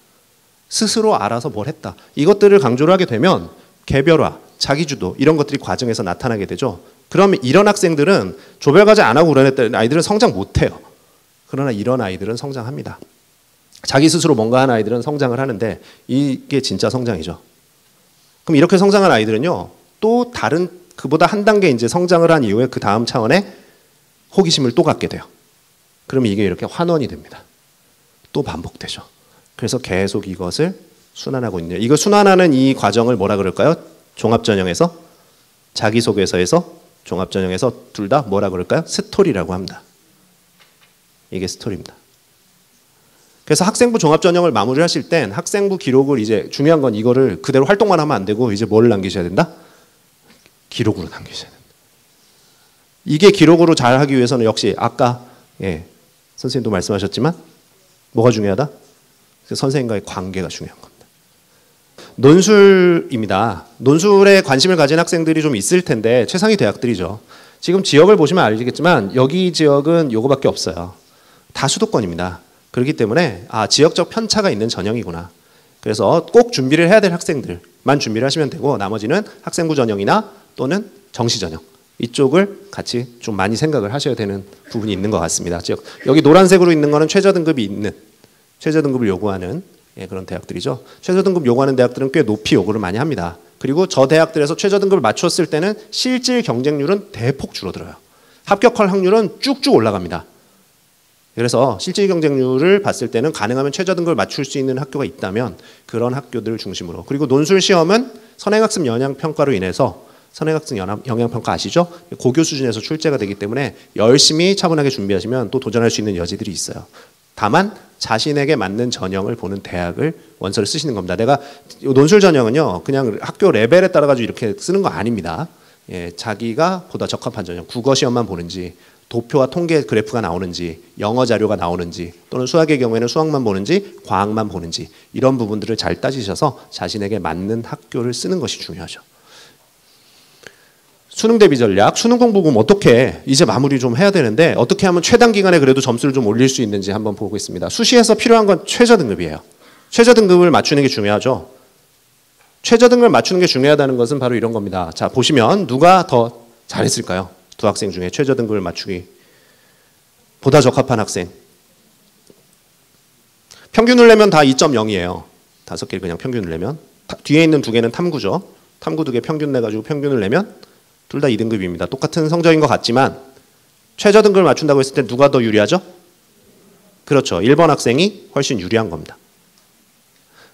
스스로 알아서 뭘 했다. 이것들을 강조를 하게 되면 개별화, 자기주도 이런 것들이 과정에서 나타나게 되죠. 그러면 이런 학생들은 조별 과제 안 하고 그런 아이들은 성장 못해요. 그러나 이런 아이들은 성장합니다. 자기 스스로 뭔가 하는 아이들은 성장을 하는데 이게 진짜 성장이죠. 그럼 이렇게 성장한 아이들은요. 또 다른 그보다 한 단계 이제 성장을 한 이후에 그 다음 차원의 호기심을 또 갖게 돼요. 그러면 이게 이렇게 환원이 됩니다. 또 반복되죠. 그래서 계속 이것을 순환하고 있네요. 이거 순환하는 이 과정을 뭐라 그럴까요? 종합전형에서, 자기소개서에서, 종합전형에서 둘 다 뭐라 그럴까요? 스토리라고 합니다. 이게 스토리입니다. 그래서 학생부 종합전형을 마무리하실 땐 학생부 기록을 이제 중요한 건 이거를 그대로 활동만 하면 안 되고 이제 뭘 남기셔야 된다? 기록으로 남기셔야 된다. 이게 기록으로 잘 하기 위해서는 역시 아까 선생님도 말씀하셨지만 뭐가 중요하다? 선생님과의 관계가 중요한 겁니다. 논술입니다. 논술에 관심을 가진 학생들이 좀 있을 텐데 최상위 대학들이죠. 지금 지역을 보시면 알겠지만 여기 지역은 요거밖에 없어요. 다 수도권입니다. 그렇기 때문에 지역적 편차가 있는 전형이구나. 그래서 꼭 준비를 해야 될 학생들만 준비를 하시면 되고 나머지는 학생부 전형이나 또는 정시 전형 이쪽을 같이 좀 많이 생각을 하셔야 되는 부분이 있는 것 같습니다. 여기 노란색으로 있는 거는 최저 등급이 있는, 최저 등급을 요구하는 그런 대학들이죠. 최저 등급 요구하는 대학들은 꽤 높이 요구를 많이 합니다. 그리고 저 대학들에서 최저 등급을 맞췄을 때는 실질 경쟁률은 대폭 줄어들어요. 합격할 확률은 쭉쭉 올라갑니다. 그래서 실질 경쟁률을 봤을 때는 가능하면 최저 등급을 맞출 수 있는 학교가 있다면 그런 학교들을 중심으로, 그리고 논술 시험은 선행학습 영향평가로 인해서, 선행학습 영향평가 아시죠? 고교 수준에서 출제가 되기 때문에 열심히 차분하게 준비하시면 또 도전할 수 있는 여지들이 있어요. 다만 자신에게 맞는 전형을 보는 대학을 원서를 쓰시는 겁니다. 내가 논술 전형은요 그냥 학교 레벨에 따라 가지고 이렇게 쓰는 거 아닙니다. 자기가 보다 적합한 전형, 국어 시험만 보는지, 도표와 통계 그래프가 나오는지, 영어 자료가 나오는지, 또는 수학의 경우에는 수학만 보는지, 과학만 보는지, 이런 부분들을 잘 따지셔서 자신에게 맞는 학교를 쓰는 것이 중요하죠. 수능 대비 전략, 수능 공부 어떻게 이제 마무리 좀 해야 되는데 어떻게 하면 최단 기간에 그래도 점수를 좀 올릴 수 있는지 한번 보고 있습니다. 수시에서 필요한 건 최저 등급이에요. 최저 등급을 맞추는 게 중요하죠. 최저 등급을 맞추는 게 중요하다는 것은 바로 이런 겁니다. 자, 보시면 누가 더 잘했을까요? 두 학생 중에 최저 등급을 맞추기 보다 적합한 학생. 평균을 내면 다 2.0이에요. 5개 그냥 평균을 내면. 뒤에 있는 2개는 탐구죠. 탐구 2개 평균 내가지고 평균을 내면 둘 다 2등급입니다. 똑같은 성적인 것 같지만 최저 등급을 맞춘다고 했을 때 누가 더 유리하죠? 그렇죠. 1번 학생이 훨씬 유리한 겁니다.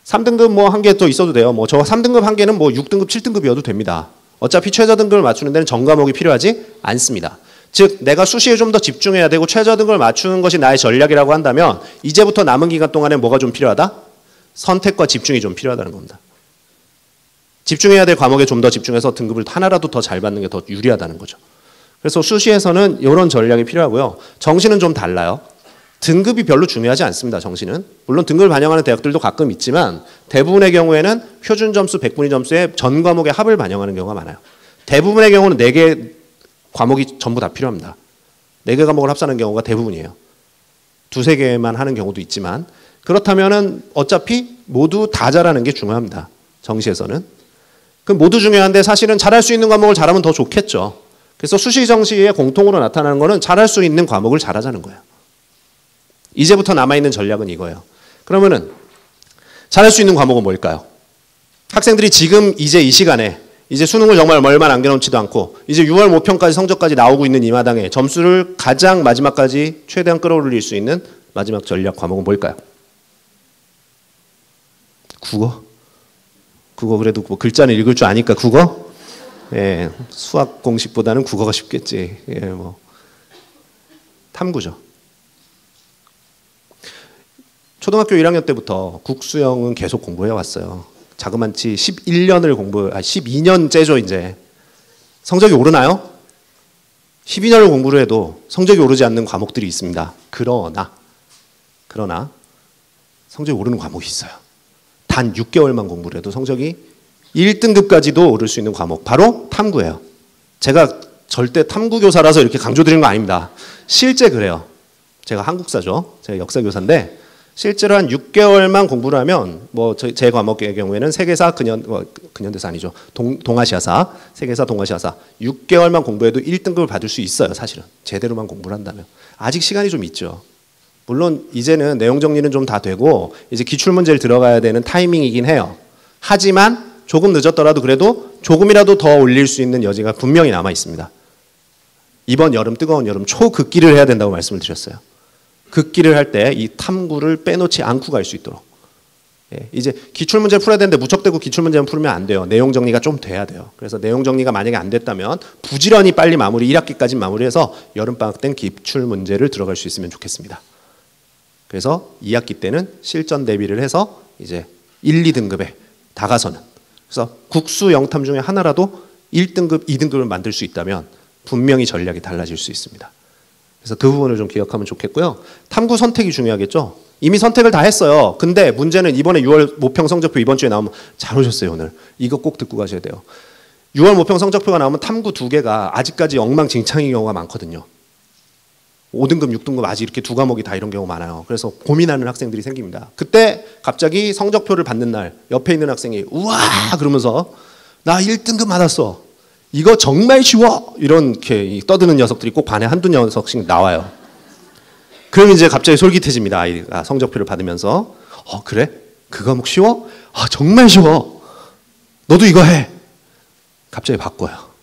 3등급 뭐 한 개 더 있어도 돼요. 뭐 저 3등급 한 개는 뭐 6등급, 7등급이어도 됩니다. 어차피 최저 등급을 맞추는 데는 전 과목이 필요하지 않습니다. 즉 내가 수시에 좀 더 집중해야 되고 최저 등급을 맞추는 것이 나의 전략이라고 한다면 이제부터 남은 기간 동안에 뭐가 좀 필요하다? 선택과 집중이 좀 필요하다는 겁니다. 집중해야 될 과목에 좀 더 집중해서 등급을 하나라도 더 잘 받는 게 더 유리하다는 거죠. 그래서 수시에서는 이런 전략이 필요하고요. 정시는 좀 달라요. 등급이 별로 중요하지 않습니다. 정시는. 물론 등급을 반영하는 대학들도 가끔 있지만 대부분의 경우에는 표준 점수 100분위 점수에 전 과목의 합을 반영하는 경우가 많아요. 대부분의 경우는 4개 과목이 전부 다 필요합니다. 4개 과목을 합산하는 경우가 대부분이에요. 2-3개만 하는 경우도 있지만 그렇다면은 어차피 모두 다 잘하는 게 중요합니다. 정시에서는. 그럼 모두 중요한데 사실은 잘할 수 있는 과목을 잘하면 더 좋겠죠. 그래서 수시 정시에 공통으로 나타나는 거는 잘할 수 있는 과목을 잘하자는 거예요. 이제부터 남아있는 전략은 이거예요. 그러면은 잘할 수 있는 과목은 뭘까요? 학생들이 지금 이제 이 시간에 이제 수능을 정말 얼마 남겨놓지도 않고 이제 6월 모평까지 성적까지 나오고 있는 이 마당에 점수를 가장 마지막까지 최대한 끌어올릴 수 있는 마지막 전략 과목은 뭘까요? 국어? 국어 그래도 뭐 글자는 읽을 줄 아니까 국어? 예, 수학 공식보다는 국어가 쉽겠지. 예, 뭐 탐구죠. 초등학교 1학년 때부터 국수형은 계속 공부해 왔어요. 자그만치 12년째죠 이제. 성적이 오르나요? 12년을 공부를 해도 성적이 오르지 않는 과목들이 있습니다. 그러나 성적이 오르는 과목이 있어요. 단 6개월만 공부를 해도 성적이 1등급까지도 오를 수 있는 과목, 바로 탐구예요. 제가 절대 탐구교사라서 이렇게 강조드리는 거 아닙니다. 실제 그래요. 제가 한국사죠. 제가 역사교사인데 실제로 한 6개월만 공부를 하면 뭐 제 과목의 경우에는 세계사 근현대사 아니죠. 동아시아사, 세계사 동아시아사 6개월만 공부해도 1등급을 받을 수 있어요. 사실은 제대로만 공부를 한다면. 아직 시간이 좀 있죠. 물론 이제는 내용 정리는 좀 다 되고 이제 기출문제를 들어가야 되는 타이밍이긴 해요. 하지만 조금 늦었더라도 그래도 조금이라도 더 올릴 수 있는 여지가 분명히 남아 있습니다. 이번 여름 뜨거운 여름 초극기를 해야 된다고 말씀을 드렸어요. 극기를 할 때 이 탐구를 빼놓지 않고 갈 수 있도록. 예, 이제 기출문제 풀어야 되는데 무턱대고 기출문제만 풀면 안 돼요. 내용 정리가 좀 돼야 돼요. 그래서 내용 정리가 만약에 안 됐다면 부지런히 빨리 마무리, 1학기까지 마무리해서 여름방학 땐 기출문제를 들어갈 수 있으면 좋겠습니다. 그래서 2학기 때는 실전 대비를 해서 이제 1, 2등급에 다가서는. 그래서 국수 영탐 중에 하나라도 1등급, 2등급을 만들 수 있다면 분명히 전략이 달라질 수 있습니다. 그래서 그 부분을 좀 기억하면 좋겠고요. 탐구 선택이 중요하겠죠. 이미 선택을 다 했어요. 근데 문제는 이번에 6월 모평 성적표 이번 주에 나오면 잘 오셨어요 오늘. 이거 꼭 듣고 가셔야 돼요. 6월 모평 성적표가 나오면 탐구 2개가 아직까지 엉망진창인 경우가 많거든요. 5등급, 6등급 아직 이렇게 2과목이 다 이런 경우 많아요. 그래서 고민하는 학생들이 생깁니다. 그때 갑자기 성적표를 받는 날 옆에 있는 학생이 우와 그러면서 나 1등급 받았어. 이거 정말 쉬워. 이렇게 떠드는 녀석들이 꼭 반에 한두 녀석씩 나와요. 그럼 이제 갑자기 솔깃해집니다. 아이가 성적표를 받으면서 그래? 그 과목 쉬워? 정말 쉬워. 너도 이거 해. 갑자기 바꿔요.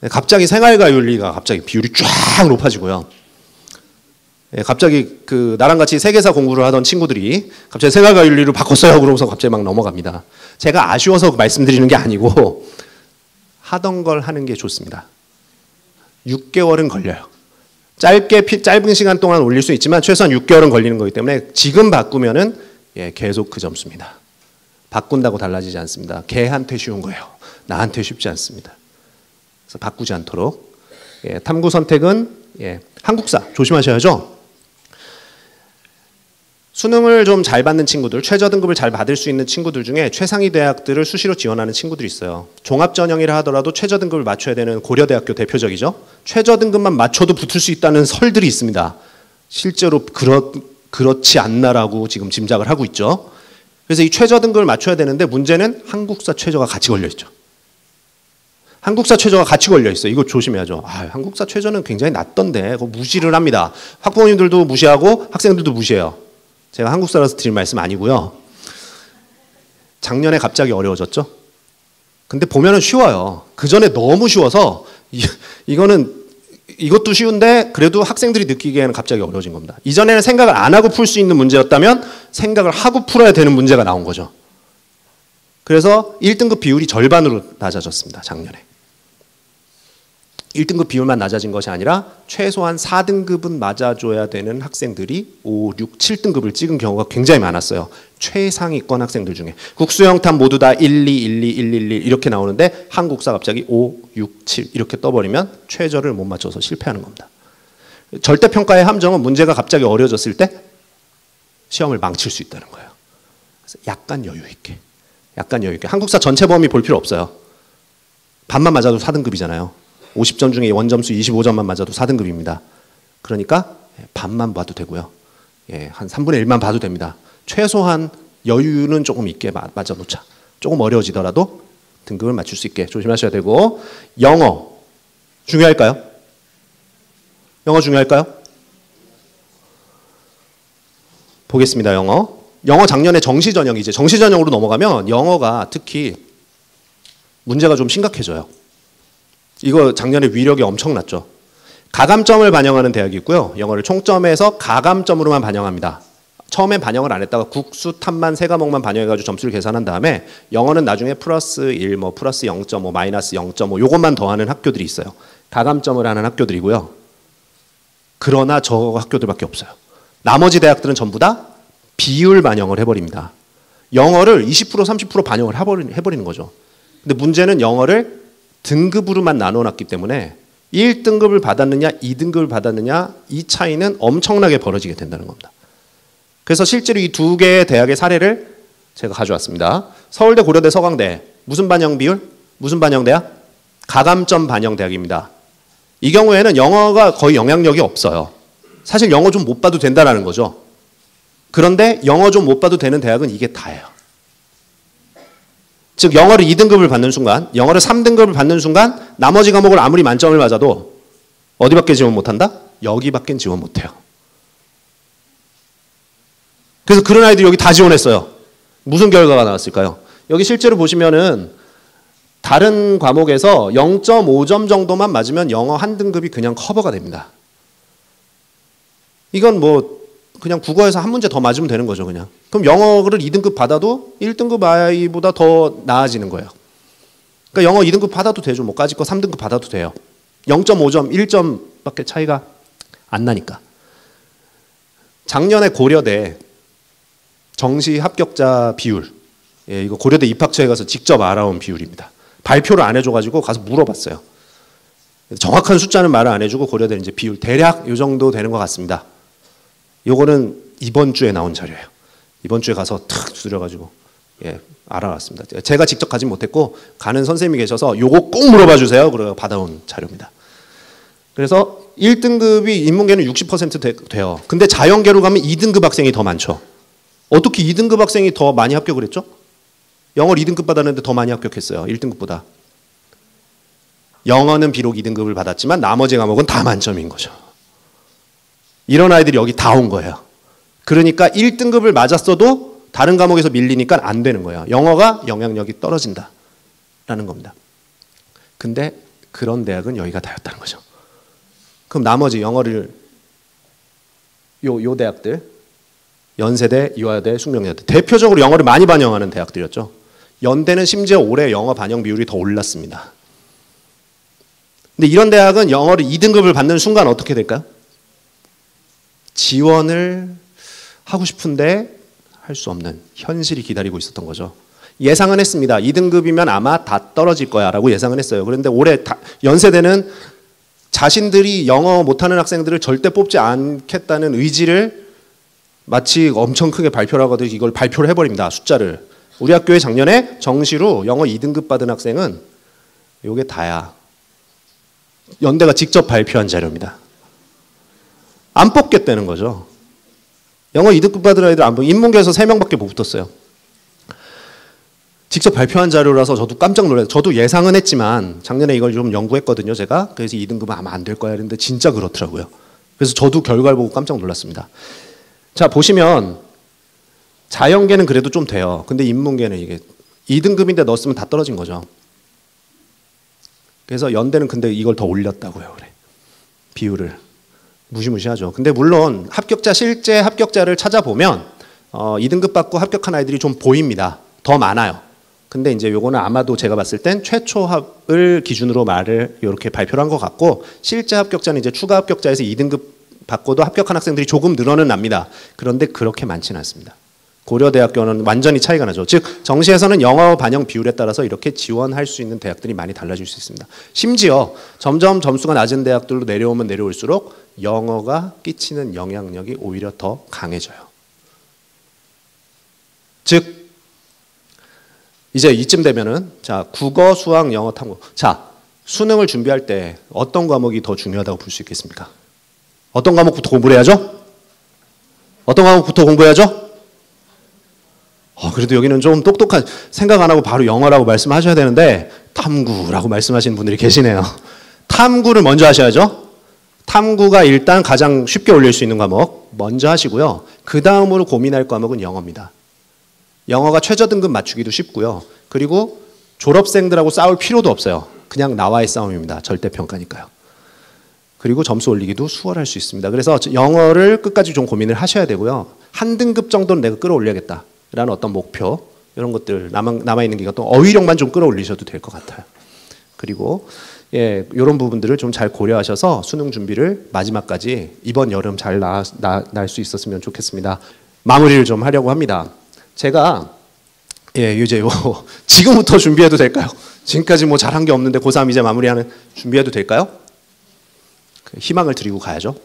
갑자기 생활과 윤리가 갑자기 비율이 쫙 높아지고요. 갑자기 그 나랑 같이 세계사 공부를 하던 친구들이 갑자기 생활과 윤리로 바꿨어요. 그러면서 갑자기 막 넘어갑니다. 제가 아쉬워서 말씀드리는 게 아니고 하던 걸 하는 게 좋습니다. 6개월은 걸려요. 짧은 시간 동안 올릴 수 있지만 최소한 6개월은 걸리는 거기 때문에 지금 바꾸면은 계속 그 점수입니다. 바꾼다고 달라지지 않습니다. 걔한테 쉬운 거예요. 나한테 쉽지 않습니다. 그래서 바꾸지 않도록. 탐구 선택은 한국사 조심하셔야죠. 수능을 좀 잘 받는 친구들, 최저 등급을 잘 받을 수 있는 친구들 중에 최상위 대학들을 수시로 지원하는 친구들이 있어요. 종합전형이라 하더라도 최저 등급을 맞춰야 되는 고려대학교 대표적이죠. 최저 등급만 맞춰도 붙을 수 있다는 설들이 있습니다. 실제로 그렇지 않나라고 지금 짐작을 하고 있죠. 그래서 이 최저 등급을 맞춰야 되는데 문제는 한국사 최저가 같이 걸려 있죠. 한국사 최저가 같이 걸려 있어요. 이거 조심해야죠. 한국사 최저는 굉장히 낮던데 그거 무시를 합니다. 학부모님들도 무시하고 학생들도 무시해요. 제가 한국사라서 드릴 말씀 아니고요. 작년에 갑자기 어려워졌죠. 근데 보면은 쉬워요. 그 전에 너무 쉬워서 이것도 쉬운데 그래도 학생들이 느끼기에는 갑자기 어려워진 겁니다. 이전에는 생각을 안 하고 풀 수 있는 문제였다면 생각을 하고 풀어야 되는 문제가 나온 거죠. 그래서 1등급 비율이 절반으로 낮아졌습니다. 작년에. 1등급 비율만 낮아진 것이 아니라 최소한 4등급은 맞아줘야 되는 학생들이 5, 6, 7등급을 찍은 경우가 굉장히 많았어요. 최상위권 학생들 중에. 국수영탐 모두 다 1, 2, 1, 2, 1, 1, 1 이렇게 나오는데 한국사 갑자기 5, 6, 7 이렇게 떠버리면 최저를 못 맞춰서 실패하는 겁니다. 절대평가의 함정은 문제가 갑자기 어려워졌을 때 시험을 망칠 수 있다는 거예요. 그래서 약간 여유 있게. 한국사 전체 범위 볼 필요 없어요. 반만 맞아도 4등급이잖아요. 50점 중에 원점수 25점만 맞아도 4등급입니다. 그러니까 반만 봐도 되고요. 한 3분의 1만 봐도 됩니다. 최소한 여유는 조금 있게 맞아놓자. 조금 어려워지더라도 등급을 맞출 수 있게 조심하셔야 되고. 영어 중요할까요? 영어 중요할까요? 보겠습니다. 영어 작년에 정시전형, 이제 정시전형으로 넘어가면 영어가 특히 문제가 좀 심각해져요. 이거 작년에 위력이 엄청났죠. 가감점을 반영하는 대학이 있고요. 영어를 총점에서 가감점으로만 반영합니다. 처음엔 반영을 안 했다가 국수, 탐만 세 과목만 반영해가지고 점수를 계산한 다음에 영어는 나중에 플러스 1, 플러스 0.5, 마이너스 0.5 요것만 더하는 학교들이 있어요. 가감점을 하는 학교들이고요. 그러나 저 학교들밖에 없어요. 나머지 대학들은 전부 다 비율 반영을 해버립니다. 영어를 20%, 30% 반영을 해버리는 거죠. 근데 문제는 영어를 등급으로만 나눠놨기 때문에 1등급을 받았느냐 2등급을 받았느냐 이 차이는 엄청나게 벌어지게 된다는 겁니다. 그래서 실제로 이 두 개의 대학의 사례를 제가 가져왔습니다. 서울대, 고려대, 서강대 무슨 반영 비율? 무슨 반영대학? 가감점 반영 대학입니다. 이 경우에는 영어가 거의 영향력이 없어요. 사실 영어 좀 못 봐도 된다는 거죠. 그런데 영어 좀 못 봐도 되는 대학은 이게 다예요. 즉 영어를 2등급을 받는 순간, 영어를 3등급을 받는 순간 나머지 과목을 아무리 만점을 맞아도 어디밖에 지원 못한다? 여기밖엔 지원 못해요. 그래서 그런 아이들이 여기 다 지원했어요. 무슨 결과가 나왔을까요? 여기 실제로 보시면은 다른 과목에서 0.5점 정도만 맞으면 영어 한 등급이 그냥 커버가 됩니다. 이건 뭐 그냥 국어에서 한 문제 더 맞으면 되는 거죠, 그냥. 그럼 영어를 2등급 받아도 1등급 아이보다 더 나아지는 거예요. 그러니까 영어 2등급 받아도 되죠. 뭐 까짓 거 3등급 받아도 돼요. 0.5점, 1점밖에 차이가 안 나니까. 작년에 고려대 정시 합격자 비율, 예, 이거 고려대 입학처에 가서 직접 알아온 비율입니다. 발표를 안 해줘가지고 가서 물어봤어요. 정확한 숫자는 말을 안 해주고 고려대 이제 비율 대략 이 정도 되는 것 같습니다. 요거는 이번 주에 나온 자료예요. 이번 주에 가서 탁 두드려가지고 예, 알아왔습니다. 제가 직접 가진 못했고 가는 선생님이 계셔서 요거 꼭 물어봐 주세요. 그래서 받아온 자료입니다. 그래서 1등급이 인문계는 60% 돼요. 근데 자연계로 가면 2등급 학생이 더 많죠. 어떻게 2등급 학생이 더 많이 합격을 했죠? 영어를 2등급 받았는데 더 많이 합격했어요. 1등급보다. 영어는 비록 2등급을 받았지만 나머지 과목은 다 만점인 거죠. 이런 아이들이 여기 다 온 거예요. 그러니까 1등급을 맞았어도 다른 과목에서 밀리니까 안 되는 거예요. 영어가 영향력이 떨어진다라는 겁니다. 근데 그런 대학은 여기가 다였다는 거죠. 그럼 나머지 영어를 요 대학들 연세대, 이화여대, 숙명여대 대표적으로 영어를 많이 반영하는 대학들이었죠. 연대는 심지어 올해 영어 반영 비율이 더 올랐습니다. 근데 이런 대학은 영어를 2등급을 받는 순간 어떻게 될까요? 지원을 하고 싶은데 할 수 없는 현실이 기다리고 있었던 거죠. 예상은 했습니다. 2등급이면 아마 다 떨어질 거야 라고 예상은 했어요. 그런데 올해 연세대는 자신들이 영어 못하는 학생들을 절대 뽑지 않겠다는 의지를 마치 엄청 크게 발표를 하거든요. 이걸 발표를 해버립니다. 숫자를. 우리 학교에 작년에 정시로 영어 2등급 받은 학생은 요게 다야. 연대가 직접 발표한 자료입니다. 안 뽑겠다는 거죠. 영어 2등급 받은 아이들 안 뽑고 인문계에서 3명밖에 못 붙었어요. 직접 발표한 자료라서 저도 깜짝 놀랐어요. 저도 예상은 했지만 작년에 이걸 좀 연구했거든요. 제가. 그래서 2등급은 아마 안 될 거야 했는데 진짜 그렇더라고요. 그래서 저도 결과를 보고 깜짝 놀랐습니다. 자, 보시면 자연계는 그래도 좀 돼요. 근데 인문계는 이게 2등급인데 넣었으면 다 떨어진 거죠. 그래서 연대는 근데 이걸 더 올렸다고요. 그래. 비율을. 무시무시하죠. 근데 물론 합격자 실제 합격자를 찾아보면 2등급 받고 합격한 아이들이 좀 보입니다. 더 많아요. 근데 이제 요거는 아마도 제가 봤을 땐 최초 합을 기준으로 말을 이렇게 발표를 한 것 같고 실제 합격자는 이제 추가 합격자에서 2등급 받고도 합격한 학생들이 조금 늘어는 납니다. 그런데 그렇게 많지는 않습니다. 고려대학교는 완전히 차이가 나죠. 즉 정시에서는 영어 반영 비율에 따라서 이렇게 지원할 수 있는 대학들이 많이 달라질 수 있습니다. 심지어 점점 점수가 낮은 대학들로 내려오면 내려올수록 영어가 끼치는 영향력이 오히려 더 강해져요. 즉 이제 이쯤 되면은 자 국어, 수학, 영어, 탐구. 자 수능을 준비할 때 어떤 과목이 더 중요하다고 볼 수 있겠습니까? 어떤 과목부터 공부를 해야죠? 어떤 과목부터 공부해야죠? 그래도 여기는 좀 똑똑한 생각 안 하고 바로 영어라고 말씀하셔야 되는데 탐구라고 말씀하시는 분들이 계시네요. 탐구를 먼저 하셔야죠. 탐구가 일단 가장 쉽게 올릴 수 있는 과목 먼저 하시고요. 그 다음으로 고민할 과목은 영어입니다. 영어가 최저 등급 맞추기도 쉽고요. 그리고 졸업생들하고 싸울 필요도 없어요. 그냥 나와의 싸움입니다. 절대평가니까요. 그리고 점수 올리기도 수월할 수 있습니다. 그래서 영어를 끝까지 좀 고민을 하셔야 되고요. 한 등급 정도는 내가 끌어올려야겠다. 라는 어떤 목표 이런 것들 남아있는 기간 동안 어휘력만 좀 끌어올리셔도 될 것 같아요. 그리고 예, 이런 부분들을 좀 잘 고려하셔서 수능 준비를 마지막까지 이번 여름 잘 날 수 있었으면 좋겠습니다. 마무리를 좀 하려고 합니다. 제가 예, 이제 지금부터 준비해도 될까요? 지금까지 뭐 잘한 게 없는데 고3 이제 마무리하는 준비해도 될까요? 희망을 드리고 가야죠.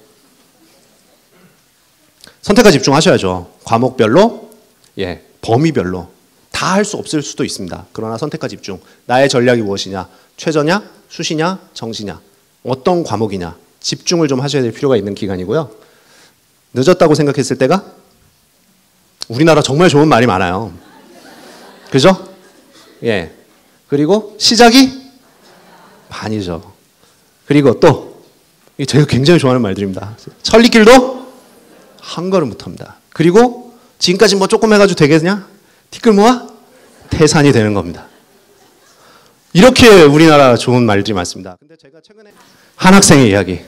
선택과 집중하셔야죠. 과목별로 예, 범위별로 다 할 수 없을 수도 있습니다. 그러나 선택과 집중. 나의 전략이 무엇이냐? 최저냐? 수시냐? 정시냐? 어떤 과목이냐? 집중을 좀 하셔야 될 필요가 있는 기간이고요. 늦었다고 생각했을 때가 우리나라 정말 좋은 말이 많아요. 그죠? 예. 그리고 시작이 반이죠. 그리고 또 제가 굉장히 좋아하는 말들입니다. 천리길도 한 걸음부터입니다. 그리고 지금까지 뭐 조금 해가지고 되겠냐? 티끌 모아 태산이 되는 겁니다. 이렇게 우리나라 좋은 말들이 많습니다. 근데 제가 최근에 한 학생의 이야기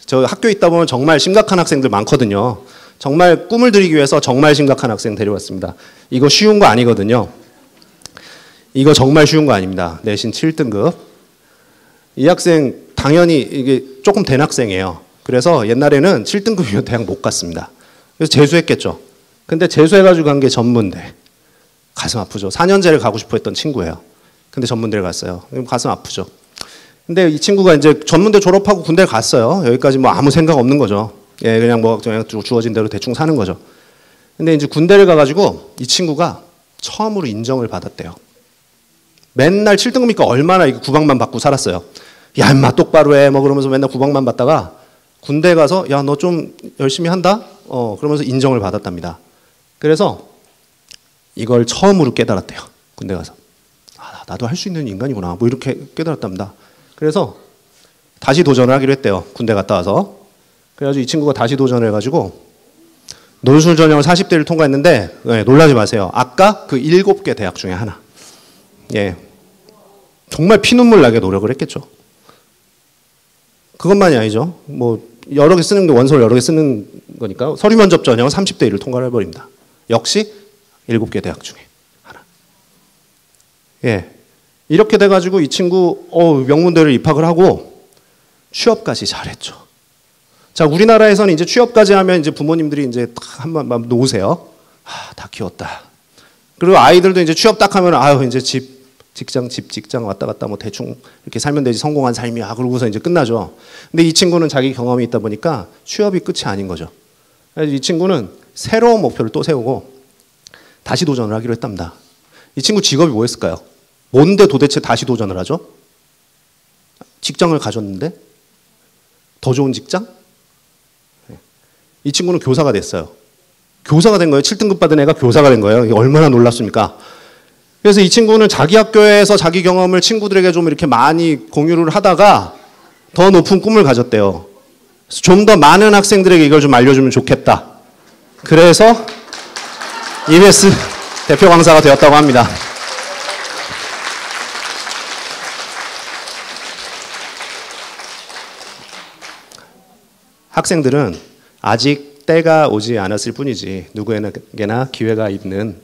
저 학교에 있다 보면 정말 심각한 학생들 많거든요. 정말 꿈을 들이기 위해서 정말 심각한 학생 데려왔습니다. 이거 쉬운 거 아니거든요. 이거 정말 쉬운 거 아닙니다. 내신 7등급. 이 학생 당연히 이게 조금 된 학생이에요. 그래서 옛날에는 7등급이면 대학 못 갔습니다. 그래서 재수했겠죠. 근데 재수해가지고 간 게 전문대. 가슴 아프죠. 4년제를 가고 싶어 했던 친구예요. 근데 전문대를 갔어요. 가슴 아프죠. 근데 이 친구가 이제 전문대 졸업하고 군대를 갔어요. 여기까지 뭐 아무 생각 없는 거죠. 예, 그냥 뭐 그냥 주어진 대로 대충 사는 거죠. 근데 이제 군대를 가가지고 이 친구가 처음으로 인정을 받았대요. 맨날 7등급이니까 얼마나 구박만 받고 살았어요. 야, 임마 똑바로 해. 뭐 그러면서 맨날 구박만 받다가 군대 가서 야, 너 좀 열심히 한다? 그러면서 인정을 받았답니다. 그래서 이걸 처음으로 깨달았대요. 군대 가서. 아, 나도 할 수 있는 인간이구나. 뭐 이렇게 깨달았답니다. 그래서 다시 도전을 하기로 했대요. 군대 갔다 와서. 그래가지고 이 친구가 다시 도전을 해가지고 논술 전형을 40대를 통과했는데 네, 놀라지 마세요. 아까 그 7개 대학 중에 하나. 예, 정말 피눈물 나게 노력을 했겠죠. 그것만이 아니죠. 뭐 여러 개 쓰는 게 원서를 여러 개 쓰는 거니까 서류 면접 전형 30대 1을 통과를 해버립니다. 역시 7개 대학 중에 하나. 예, 이렇게 돼가지고 이 친구 명문대를 입학을 하고 취업까지 잘했죠. 자, 우리나라에서는 이제 취업까지 하면 이제 부모님들이 이제 한번 놓으세요. 아, 다 키웠다. 그리고 아이들도 이제 취업 딱 하면 아유 이제 직장 왔다 갔다 뭐 대충 이렇게 살면 되지 성공한 삶이야. 그러고서 이제 끝나죠. 근데 이 친구는 자기 경험이 있다 보니까 취업이 끝이 아닌 거죠. 그래서 이 친구는 새로운 목표를 또 세우고 다시 도전을 하기로 했답니다. 이 친구 직업이 뭐였을까요? 뭔데 도대체 다시 도전을 하죠? 직장을 가졌는데 더 좋은 직장? 이 친구는 교사가 됐어요. 교사가 된 거예요. 7등급 받은 애가 교사가 된 거예요. 이게 얼마나 놀랍습니까? 그래서 이 친구는 자기 학교에서 자기 경험을 친구들에게 좀 이렇게 많이 공유를 하다가 더 높은 꿈을 가졌대요. 좀 더 많은 학생들에게 이걸 좀 알려주면 좋겠다. 그래서 EBS 대표 강사가 되었다고 합니다. 학생들은 아직 때가 오지 않았을 뿐이지 누구에게나 기회가 있는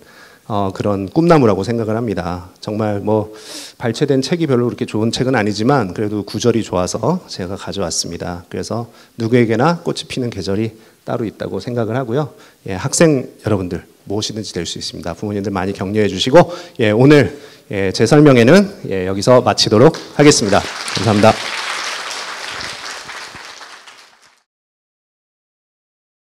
그런 꿈나무라고 생각을 합니다. 정말 뭐 발췌된 책이 별로 그렇게 좋은 책은 아니지만 그래도 구절이 좋아서 제가 가져왔습니다. 그래서 누구에게나 꽃이 피는 계절이 따로 있다고 생각을 하고요. 예, 학생 여러분들 무엇이든지 될 수 있습니다. 부모님들 많이 격려해 주시고 예, 오늘 제 설명회는 여기서 마치도록 하겠습니다. 감사합니다.